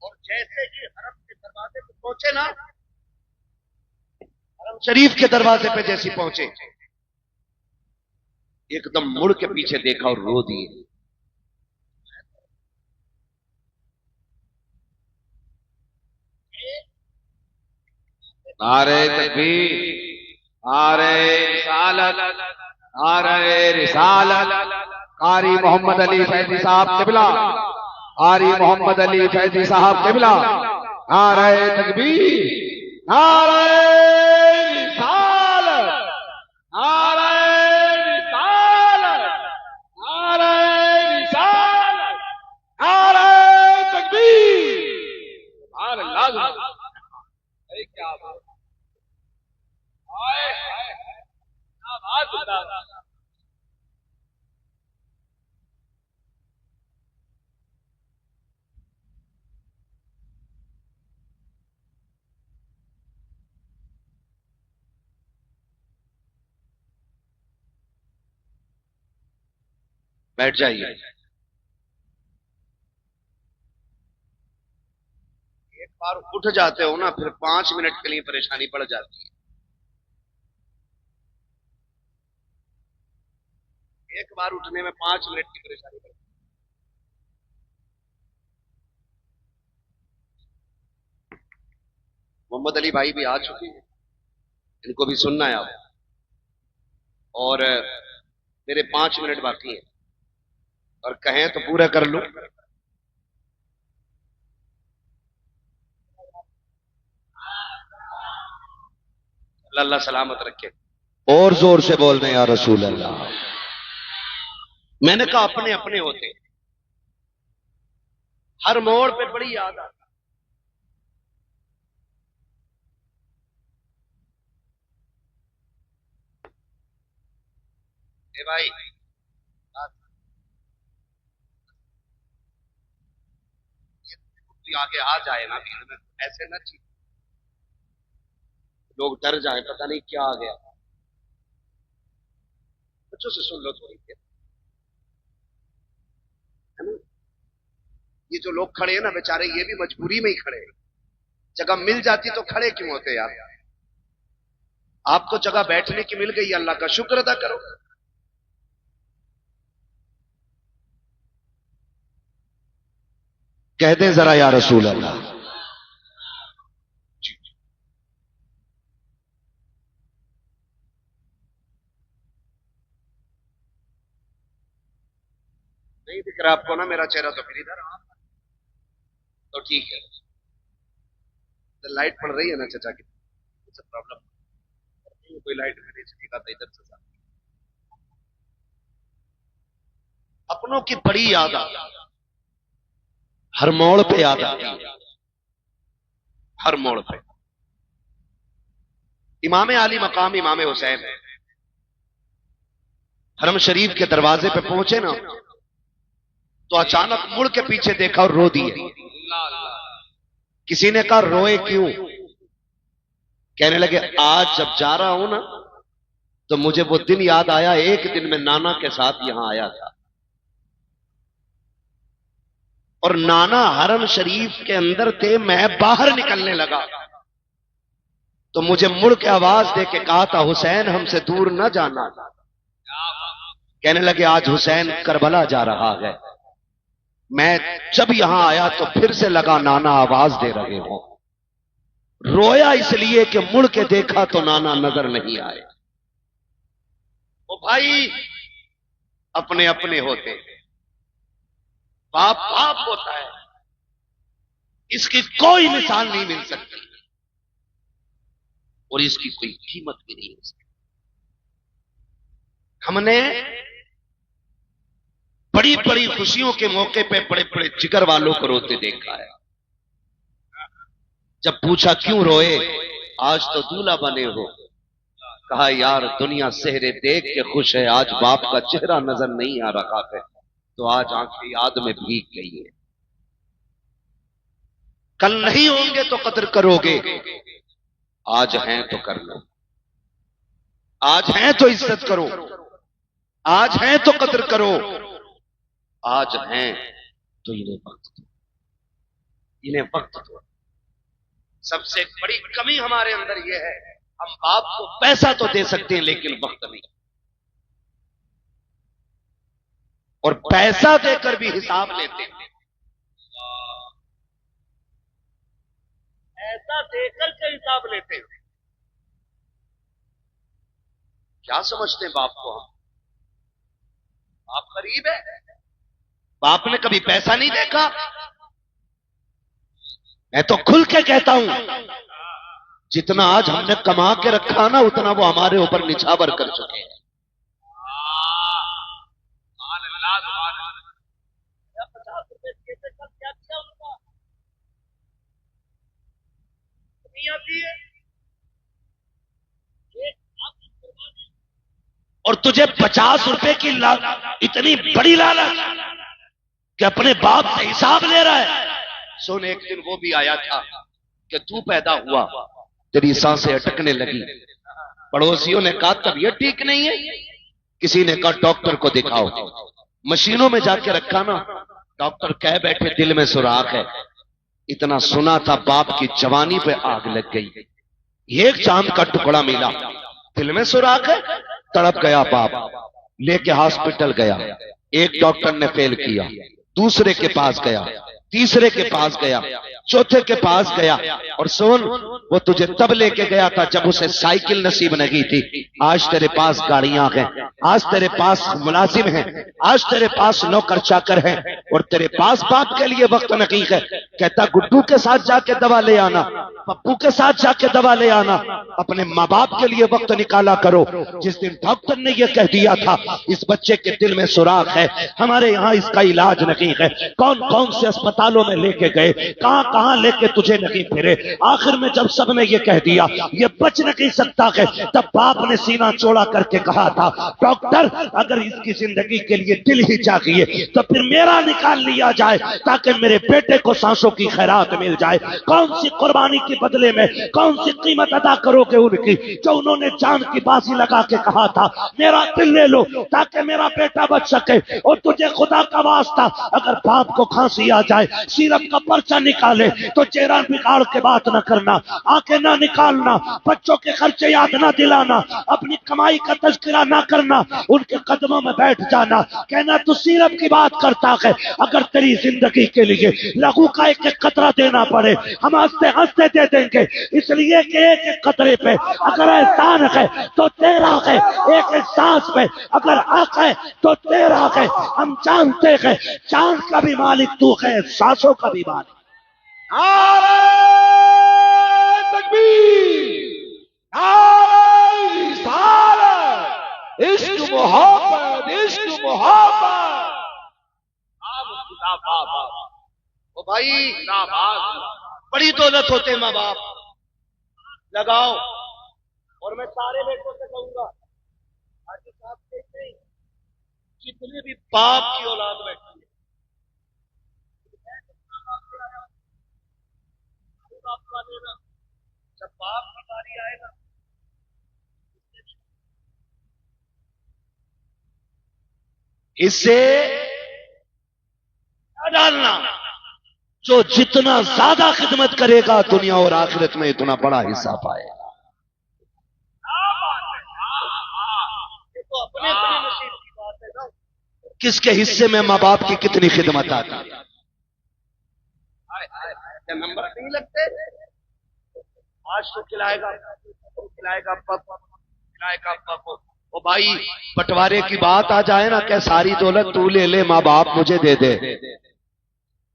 اور جیسے ہی حرم کے دروازے پہ پہنچے نا، حرم شریف کے دروازے پہ جیسے پہنچے ایک دم مڑ کے پیچھے دیکھا اور رو دیے. نعرہ تکبیر، نعرہ رسالت، نعرہ رسالت. قاری محمد علی فیضی صاحب قبلہ، قاری محمد علی فیضی صاحب قبلہ. نعرہ تکبیر، نعرہ رسالت، نعرہ رسالت، نعرہ رسالت، نعرہ تکبیر. سبحان اللہ. کیا بات بیٹھ جائیے. ایک بار اٹھ جاتے ہو نا پھر 5 منٹ کے لیے پریشانی پڑ جاتی ہے. ایک بار اٹھنے میں 5 منٹ کی پریشانی پڑ جاتی ہے. محمد علی بھائی بھی آ چکے ہیں، ان کو بھی سننا ہے آپ، اور میرے 5 منٹ باقی ہیں، اور کہیں تو پورا کر لوں. اللہ سلامت رکھے. اور زور سے بولنے یا رسول اللہ. میں نے کہا اپنے اپنے ہوتے ہیں. ہر موڑ پہ بڑی یاد آتی. اے بھائی آگے آ جائے نا بھیڑ میں ایسے نہ چیز لوگ ڈر جائیں، پتہ نہیں کیا آ گیا. بچوں سے سن لو تھوڑی دیر. یہ جو لوگ کھڑے ہیں نا بیچارے یہ بھی مجبوری میں ہی کھڑے ہیں. جگہ مل جاتی تو کھڑے کیوں ہوتے یار؟ آپ کو جگہ بیٹھنے کی مل گئی، اللہ کا شکر ادا کرو. کہہ دیں ذرا یا رسول اللہ. نہیں دکھ رہا آپ کو نا میرا چہرہ؟ تو پھر ادھر تو ٹھیک ہے. لائٹ پڑ رہی ہے نا چچا کی پرابلم کوئی لائٹ نہیں چلی گا تو ادھر سے اپنوں کی بڑی یاد آ ہر موڑ پہ یاد آتی ہے. ہر موڑ پہ. امام علی مقام امام حسین حرم شریف کے دروازے پہ پہنچے نا تو اچانک مڑ کے پیچھے دیکھا اور رو دیے. کسی نے کہا روئے کیوں؟ کہنے لگے آج جب جا رہا ہوں نا تو مجھے وہ دن یاد آیا، ایک دن میں نانا کے ساتھ یہاں آیا تھا، اور نانا حرم شریف کے اندر تھے، میں باہر نکلنے لگا تو مجھے مڑ کے آواز دے کے کہا تھا حسین ہم سے دور نہ جانا. کہنے لگے آج حسین کربلا جا رہا ہے. میں جب یہاں آیا تو پھر سے لگا نانا آواز دے رہے ہوں. رویا اس لیے کہ مڑ کے دیکھا تو نانا نظر نہیں آئے. وہ بھائی اپنے اپنے ہوتے، باپ باپ ہوتا ہے، اس کی کوئی مثال نہیں مل سکتی اور اس کی کوئی قیمت بھی نہیں ہو سکتی. ہم نے بڑی بڑی خوشیوں کے موقع پہ بڑے بڑے جگر والوں کو روتے دیکھا ہے. جب پوچھا کیوں روئے، آج تو دولہا بنے ہو، کہا یار دنیا سہرے دیکھ کے خوش ہے، آج باپ کا چہرہ نظر نہیں آ رہا ہے تو آج آنکھیں یاد میں بھیگ گئی ہے. کل نہیں ہوں گے تو قدر کرو گے، آج ہیں تو کر لو. آج ہیں تو عزت کرو، آج ہیں تو قدر کرو، آج ہیں تو انہیں وقت دو، انہیں وقت دو. سب سے بڑی کمی ہمارے اندر یہ ہے، ہم باپ کو پیسہ تو دے سکتے ہیں لیکن وقت نہیں، اور پیسہ دے کر بھی حساب لیتے ہیں. ایسا دے کر کے حساب لیتے ہیں. کیا سمجھتے ہیں باپ کو ہم؟ باپ غریب ہے؟ باپ نے کبھی پیسہ نہیں دیکھا؟ میں تو کھل کے کہتا ہوں جتنا آج ہم نے کما کے رکھا نا اتنا وہ ہمارے اوپر نچھاور کر چکے ہیں. اور تجھے 50 روپے کی اتنی بڑی لالچ کہ اپنے باپ سے حساب لے رہا ہے. سن ایک دن وہ بھی آیا تھا کہ تو پیدا ہوا، تیری سانسیں اٹکنے لگی، پڑوسیوں نے کہا طبیعت ٹھیک نہیں ہے، کسی نے کہا ڈاکٹر کو دکھاؤ، مشینوں میں جا کے رکھا نا، ڈاکٹر کہہ بیٹھے دل میں سوراخ ہے. اتنا سنا تھا باپ کی جوانی پہ آگ لگ گئی. ایک چاند کا ٹکڑا ملا، دل میں سوراخ ہے، تڑپ گیا باپ، لے کے ہاسپٹل گیا. ایک ڈاکٹر نے فیل کیا، دوسرے کے پاس گیا، تیسرے کے پاس گیا، چوتھے کے پاس گیا. اور سن، وہ تجھے تب لے کے گیا تھا جب اسے سائیکل نصیب نہیں تھی. آج تیرے پاس گاڑیاں ہیں، آج تیرے پاس ملازم ہیں، آج تیرے پاس نوکر چاکر ہیں، اور تیرے پاس باپ کے لیے وقت نہیں ہے. کہتا گڈو کے ساتھ جا کے دوا لے آنا، پپو کے ساتھ جا کے دوا لے آنا، اپنے ماں باپ کے لیے وقت نکالا کرو. جس دن ڈاکٹر نے یہ کہہ دیا تھا اس بچے کے دل میں سوراخ ہے، ہمارے یہاں اس کا علاج نہیں ہے، کون کون سے اسپتالوں میں لے کے گئے، کہاں کہاں لے کے تجھے نہیں پھرے. آخر میں جب سب نے یہ کہہ دیا یہ بچ نہیں سکتا ہے، تب باپ نے سینہ چوڑا کر کے کہا تھا ڈاکٹر اگر اس کی زندگی کے لیے دل ہی چاہیے تو پھر میرا نکال لیا جائے تاکہ میرے بیٹے کو سانسوں کی خیرات مل جائے. کون سی قربانی کے بدلے میں کون سی قیمت ادا کرو گے ان کی، جو انہوں نے جان کی بازی لگا کے کہا تھا میرا دل لے لو تاکہ میرا بیٹا بچ سکے. اور تجھے خدا کا واسطہ اگر باپ کو کھانسی آ جائے سیرپ کا پرچہ نکالے تو چہرہ بگاڑ کے بات نہ کرنا، آنکھیں نہ نکالنا، بچوں کے خرچے یاد نہ دلانا، اپنی کمائی کا تذکرہ نہ کرنا، ان کے قدموں میں بیٹھ جانا، کہنا تو سیرپ کی بات کرتا ہے. اگر تیری زندگی کے لیے لہو کا ایک ایک قطرہ دینا پڑے ہم ہنستے ہنستے دے دیں گے، اس لیے کہ ایک ایک قطرے پہ اگر احسان ہے تو تیرا ہے، ایک ایک سانس پہ اگر حق ہے تو تیرا ہے. ہم جانتے ہیں چاند کا بھی مالک تو ہے، سانسوں کا بھی مالک. نعرہ تکبیر، نعرہ رسالت، عشق محبت، عشق محبت. وہ بھائی بڑی دولت ہوتے ماں باپ، لگاؤ. اور میں سارے بیٹوں سے کہوں گا آج صاحب دیکھتے ہیں جتنے بھی باپ کی اولاد بیٹھی ہے، جب باپ کی باری آئے گا اس سے ڈالنا، جو جتنا زیادہ خدمت کرے گا دنیا اور آخرت میں اتنا بڑا حصہ پائے گا. تو اپنے اپنے نصیب کی بات ہے نا. کس کے حصے میں ماں باپ کی کتنی خدمت آتی ہے. نمبر نہیں لگتے. آج تو کھلائے گا ابا کو، کھلائے گا ابا کو. او بھائی بٹوارے کی بات آ جائے نا کہ ساری دولت تو لے لے، ماں باپ مجھے دے دے،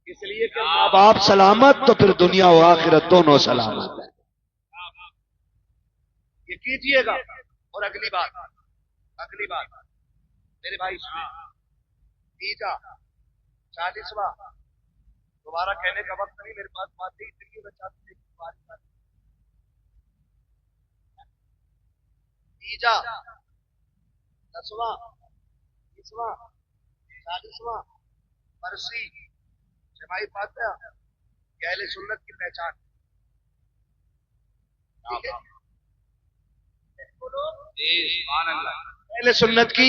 اس لیے کہ ماں باپ سلامت تو پھر دنیا و آخرت دونوں سلامت ہے. یہ کیجئے گا. اور اگلی بات میرے بھائی تیجا 40واں دوبارہ کہنے کا وقت نہیں میرے پاس، بات نہیں اتنی بچہ تیجا 10واں 20واں 40واں برسی جماعی فاتحہ کہ اہل سنت کی پہچان. ٹھیک ہے، اہل سنت کی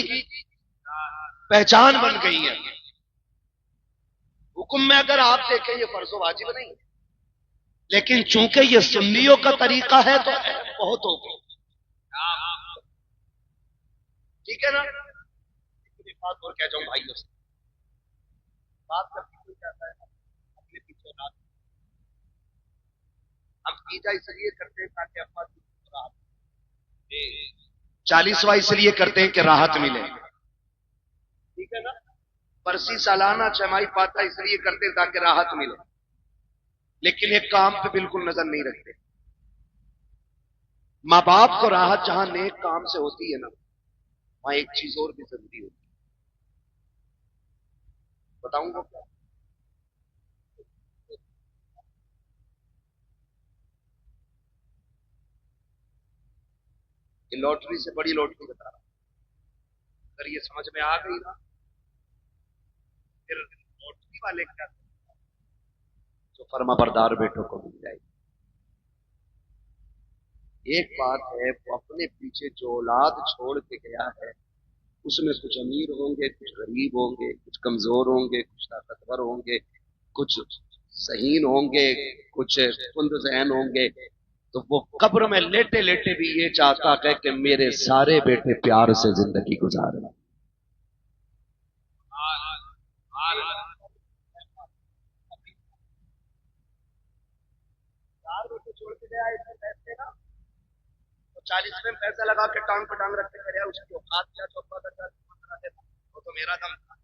پہچان بن گئی ہے. حکم میں اگر آپ دیکھیں یہ فرض و واجب نہیں، لیکن چونکہ یہ سنیوں کا طریقہ ہے تو بہت ہو گئی. ٹھیک ہے نا. ایک بات اور کہہ جاؤں بھائیوں سے، بات کرتی کوئی کہتا ہے اپنے پیچھے رات ہم تیجا اس لیے کرتے ہیں تاکہ ابا کی راحت، 40واں اس لیے کرتے ہیں کہ راحت ملے. ٹھیک ہے نا. برسی سالانہ چھمائی فاتحہ اس لیے کرتے ہیں تاکہ راحت ملے، لیکن ایک کام پہ بالکل نظر نہیں رکھتے. ماں باپ کو راحت جہاں نیک کام سے ہوتی ہے نا، وہاں ایک چیز اور بھی ضروری ہوتی ہے. بتاؤں گا کیا؟ یہ لاٹری سے بڑی لاٹری بتا رہا ہوں. اگر یہ سمجھ میں آ گئی نا، پھر لاٹری والے کیا جو فرما بردار بیٹوں کو مل جائے گی. ایک بات ہے، وہ اپنے پیچھے جو اولاد چھوڑ کے گیا ہے اس میں کچھ امیر ہوں گے، کچھ غریب ہوں گے، کچھ کمزور ہوں گے، کچھ طاقتور ہوں گے، کچھ ذہین ہوں گے، کچھ کند ذہن ہوں گے. تو وہ قبر میں لیٹے لیٹے بھی یہ چاہتا ہے کہ میرے سارے بیٹے پیار سے زندگی گزاریں. چھوڑ کے گیا اس میں پیسے نا، 40 میں پیسہ لگا کے ٹانگ پہ ٹانگ رکھ کے کریا، اس کی اوقات کیا چوپا کرتا وہ تو میرا دم تھا.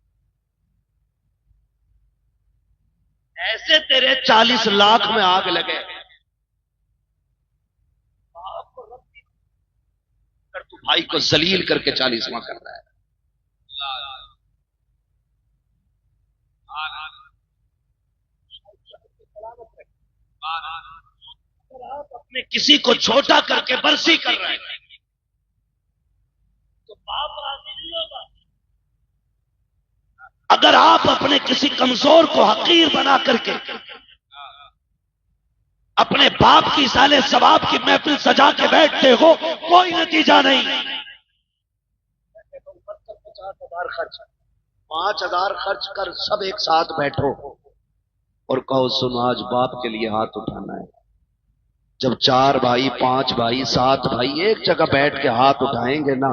ایسے تیرے 40 لاکھ میں آگ لگے اگر تو بھائی کو ذلیل کر کے 40واں کر رہا ہے. آپ اپنے کسی کو چھوٹا کر کے برسی کر رہے ہیں تو باپ راضی نہیں ہوگا. اگر آپ اپنے کسی کمزور کو حقیر بنا کر کے اپنے باپ کی سالے ثواب کی محفل سجا کے بیٹھتے ہو، کوئی نتیجہ نہیں. 50,000 خرچ 5,000 خرچ کر سب ایک ساتھ بیٹھو اور کہو سنو آج باپ کے لیے ہاتھ اٹھانا ہے. جب 4 بھائی 5 بھائی 7 بھائی ایک جگہ بیٹھ کے ہاتھ اٹھائیں گے نا،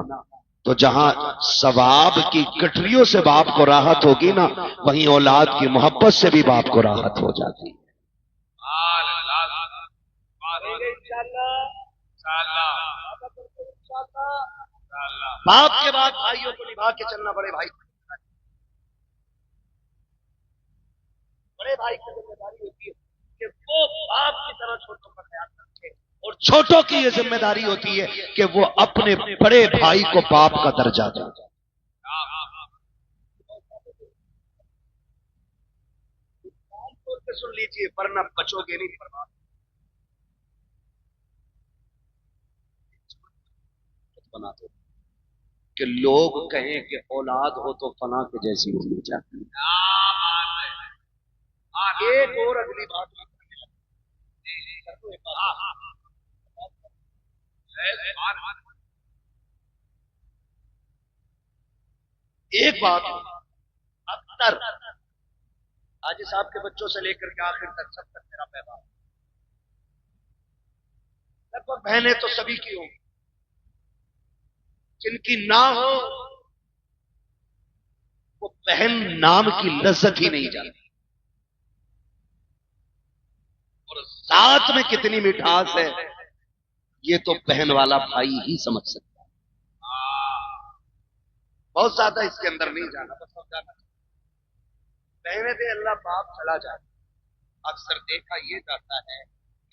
تو جہاں ثواب کی کٹریوں سے باپ کو راحت ہوگی نا، وہیں اولاد کی محبت سے بھی باپ کو راحت ہو جاتی ہے. باپ کے بعد بھائیوں کو نبھا کے چلنا. بڑے بھائی کی ذمہ داری ہوتی ہے کہ وہ باپ کی طرح چھوٹوں کا خیال رکھے، اور چھوٹوں کی یہ ذمہ داری ہوتی ہے کہ وہ اپنے بڑے بھائی کو باپ کا درجہ دیں. سن لیجیے ورنہ بچو گے نہیں. بنا دو کہ لوگ کہیں کہ اولاد ہو تو فلاں کے جیسی ہونی چاہیے. ایک اور اگلی بات ایک بات اکثر حاجی صاحب کے بچوں سے لے کر کے آخر تک سب تک میرا پیغام لگ بھگ بہنیں تو سبھی کی ہوں، جن کی نہ ہو وہ بہن نام کی لذت ہی نہیں جانتی. اور ذات میں کتنی مٹھاس ہے یہ تو بہن والا بھائی ہی سمجھ سکتا ہے. بہت زیادہ اس کے اندر نہیں جانا، بس اب جانا کہنے دے اللہ باپ چلا جائے. اکثر دیکھا یہ جاتا ہے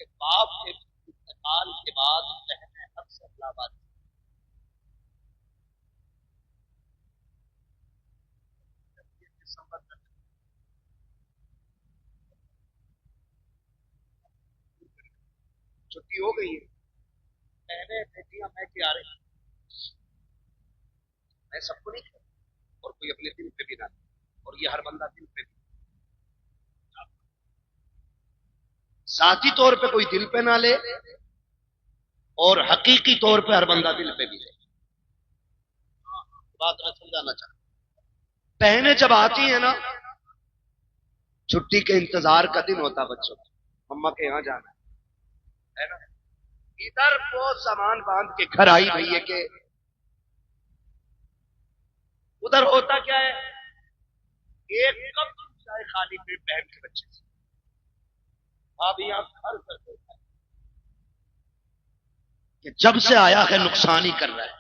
کہ باپ کے انتقال کے بعد بہنیں اکثر لاواز چھٹی ہو گئی ہے، بہنیں بیٹیاں میں کے آ رہی ہیں. میں سب کو نہیں کہتا اور کوئی اپنے دل پہ بھی نہ لے، اور یہ ہر بندہ دل پہ بھی ذاتی طور پہ کوئی دل پہ نہ لے اور حقیقی طور پہ ہر بندہ دل پہ بھی لے. بات میں سمجھانا چاہتا ہوں. بہنیں جب آتی ہیں نا، چھٹی کے انتظار کا دن ہوتا بچوں کو، مما کے یہاں جانا ہے نا. ادھر وہ سامان باندھ کے گھر آئی بھئی کہ ادھر ہوتا کیا ہے، ایک کپ چائے خالی پیٹ بہن کے بچے سے ابھی آپ ہر کرتے کہ جب سے آیا ہے نقصان ہی کر رہا ہے،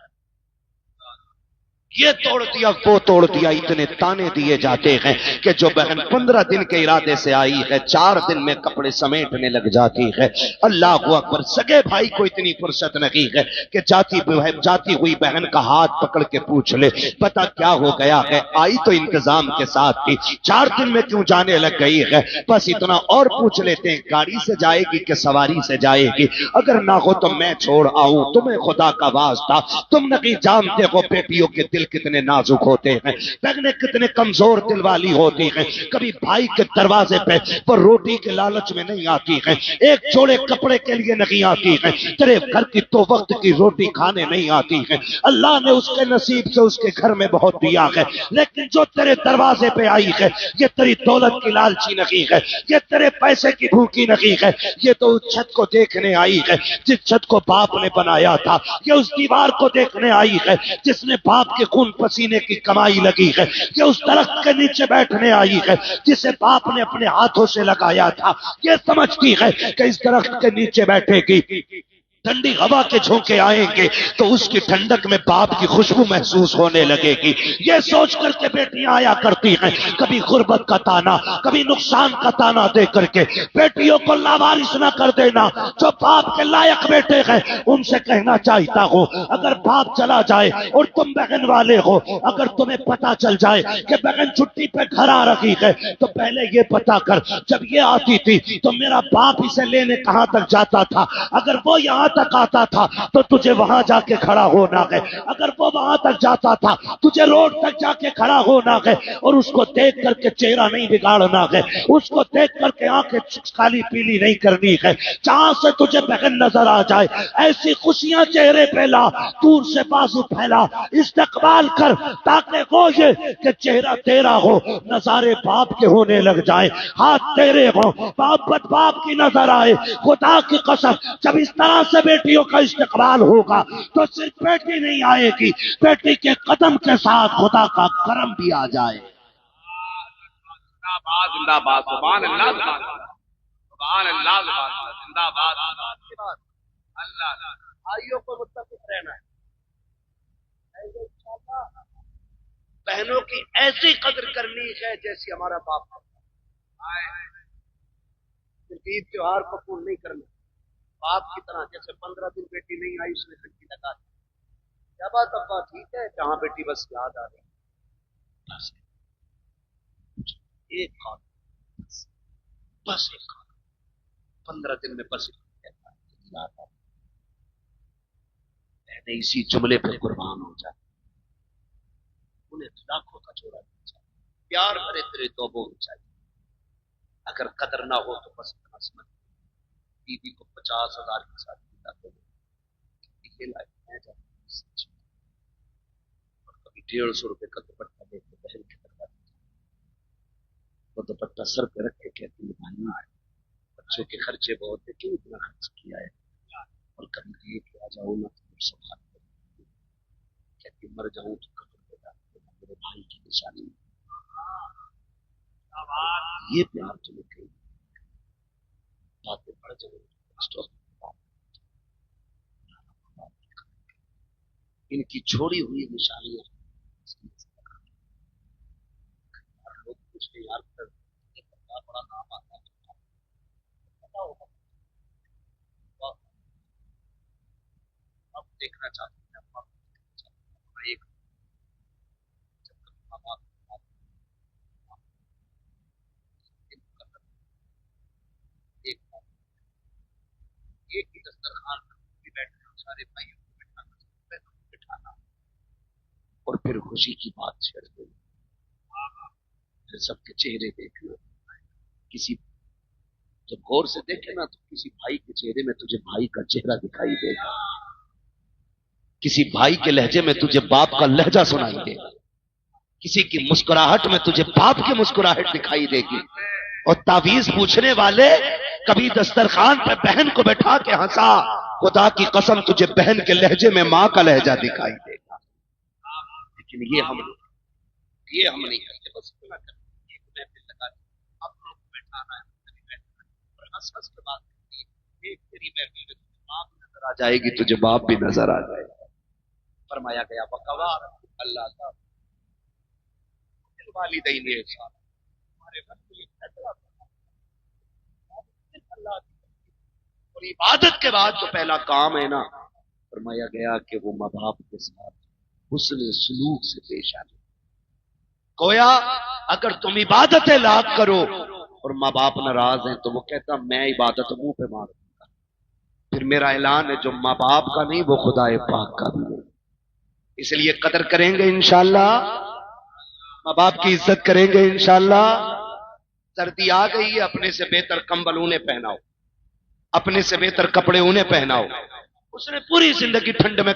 یہ توڑ دیا وہ توڑ دیا. اتنے تانے دیے جاتے ہیں کہ جو بہن 15 دن کے ارادے سے آئی ہے 4 دن میں کپڑے سمیٹنے لگ جاتی ہے. اللہ اکبر. سگے بھائی کو اتنی فرصت نہیں ہے کہ جاتی ہوئی بہن کا ہاتھ پکڑ کے پوچھ لے پتا کیا ہو گیا ہے، آئی تو انتظام کے ساتھ تھی، 4 دن میں کیوں جانے لگ گئی ہے. بس اتنا اور پوچھ لیتے ہیں گاڑی سے جائے گی کہ سواری سے جائے گی، اگر نہ ہو تو میں چھوڑ آؤں. تمہیں خدا کا واسطہ تم نہیں جانتے ہو بیٹیوں کے دل کتنے نازک ہوتے ہیں، بہنیں کتنے کمزور دل والی ہوتی ہیں. کبھی بھائی کے دروازے پہ وہ روٹی کے لالچ میں نہیں آتی ہیں، ایک جوڑے کپڑے کے لیے نہیں آتی ہیں، تیرے گھر کی 2 وقت کی روٹی کھانے نہیں آتی ہیں. اللہ نے اس کے نصیب سے اس کے گھر میں بہت دیا ہے، لیکن جو تیرے دروازے پہ آئی ہے یہ تیری دولت کی لالچی نہیں ہے، یہ تیرے پیسے کی بھوکی نہیں ہے، یہ تو اس چھت کو دیکھنے آئی ہے جس چھت کو باپ نے بنایا تھا، یہ اس دیوار کو دیکھنے آئی ہے جس نے باپ کے خون پسینے کی کمائی لگی ہے، یہ اس درخت کے نیچے بیٹھنے آئی ہے جسے باپ نے اپنے ہاتھوں سے لگایا تھا. یہ سمجھتی ہے کہ اس درخت کے نیچے بیٹھے گی، ٹھنڈی ہوا کے جھونکے آئیں گے تو اس کی ٹھنڈک میں باپ کی خوشبو محسوس ہونے لگے گی. یہ سوچ کر کے بیٹیاں آیا کرتی ہیں، کبھی غربت کا تانا، کبھی نقصان کا تانا دے کر کے بیٹیوں کو لاوارث نہ کر دینا. جو باپ کے لائق بیٹے ہیں ان سے کہنا چاہتا ہوں اگر باپ چلا جائے اور تم بہن والے ہو، اگر تمہیں پتا چل جائے کہ بہن چھٹی پہ گھر آ رہی ہے تو پہلے یہ پتا کر جب یہ آتی تھی تو میرا باپ اسے لینے کہاں تک جاتا تھا. اگر وہ یہاں تک آتا تھا تو تجھے وہاں جا کے کھڑا ہونا ہے، اگر وہ وہاں تک جاتا تھا تجھے روڈ تک جا کے کھڑا ہونا ہے، اور اس کو دیکھ کر کے چہرہ نہیں بگاڑنا ہے، اس کو دیکھ کر کے آنکھیں کالی پیلی نہیں کرنی ہے. جہاں سے تجھے بہن نظر آ جائے ایسی خوشیاں چہرے پہ لا، دور سے بازو پھیلا، استقبال کر تاکہ وہ یہ کہ چہرہ تیرا ہو، نظارے باپ کے ہونے لگ جائیں، ہاتھ تیرے ہوں، محبت باپ کی نظر آئے. خدا کی قسم جب اس طرح سے بیٹیوں کا استقبال ہوگا تو صرف بیٹی نہیں آئے گی، بیٹی کے قدم کے ساتھ خدا کا کرم بھی آ جائے. زندہ باد سبحان اللہ سبحان اللہ زندہ باد اللہ. بھائیوں کو متفق رہنا ہے. بہنوں کی ایسی قدر کرنی ہے جیسی ہمارا باپ کرتا ہے. عید تہوار کو پور نہیں کرنا باپ کی طرح، جیسے 15 دن بیٹی نہیں آئی اس نے گھنٹی لگا دی. کیا بات ابا ٹھیک ہے، جہاں بیٹی بس یاد آ رہی بس ایک خان، بس ایک خان 15 دن میں بس یاد آ رہی. اسی جملے پہ قربان ہو جائے، انہیں لاکھوں کا جوڑا پیار کرے تیرے تو وہ چاہیے. اگر قدر نہ ہو تو بس اتنا سمجھ بیوی کو 50,000 کے ساتھ یہ لائف میں جاتا اور کبھی 150 روپے کا دوپٹہ دے کے بہن کے دروازے وہ دوپٹہ سر پہ رکھ کے کہتی ہے بھائی بچوں کے خرچے بہت ہے، کیوں اتنا خرچ کیا ہے، اور کبھی یہ کہ آ جاؤ نہ تو سوال کہتی مر جاؤں تو قبر پہ میرے بھائی کی نشانی. یہ پیار تمہیں کہیں باتیں پڑ جائیں. ان کی چھوڑی ہوئی نشانیاں لوگ پوچھتے یار بڑا نام آتا ہے پتا ہوگا اب دیکھنا چاہتے ہیں ایک ایک ہی دسترخوان بھی بیٹھنا سارے بھائیوں کو بٹھانا اور پھر خوشی کی بات چھیڑ دیں پھر سب کے چہرے دیکھ لو کسی جب غور سے دیکھے نا تو کسی بھائی کے چہرے میں تجھے بھائی کا چہرہ دکھائی دے گا کسی بھائی کے لہجے میں تجھے باپ کا لہجہ سنائی دے گا کسی کی مسکراہٹ میں تجھے باپ کی مسکراہٹ دکھائی دے گی اور تعویذ پوچھنے والے کبھی دسترخوان پہ بہن کو بٹھا کے ہنسا خدا کی قسم تجھے بہن کے لہجے میں ماں کا لہجہ دکھائی دے گا لیکن یہ ہم نہیں کرتے بس ایک محفل لگا اب لوگ بیٹھانا ہے اور ہنس کے بات ایک تیری محفل میں ماں بھی نظر آ جائے گی تجھے باپ بھی نظر آ جائے گا فرمایا گیا بقوار اللہ کا والدین احسان ہمارے گھر کو یہ فیصلہ اور عبادت کے بعد جو پہلا کام ہے نا فرمایا گیا کہ وہ ماں باپ کے ساتھ حسن سلوک سے پیش آنے گویا اگر تم عبادتیں لاکھ کرو اور ماں باپ ناراض ہیں تو وہ کہتا میں عبادت منہ پہ مار دوں گا پھر میرا اعلان ہے جو ماں باپ کا نہیں وہ خدا پاک کا بھی نہیں اس لیے قدر کریں گے انشاءاللہ ماں باپ کی عزت کریں گے انشاءاللہ سردی آ گئی ہے اپنے سے بہتر کمبل انہیں پہناؤ اپنے سے بہتر کپڑے انہیں پہناؤ اس نے پوری زندگی ٹھنڈ میں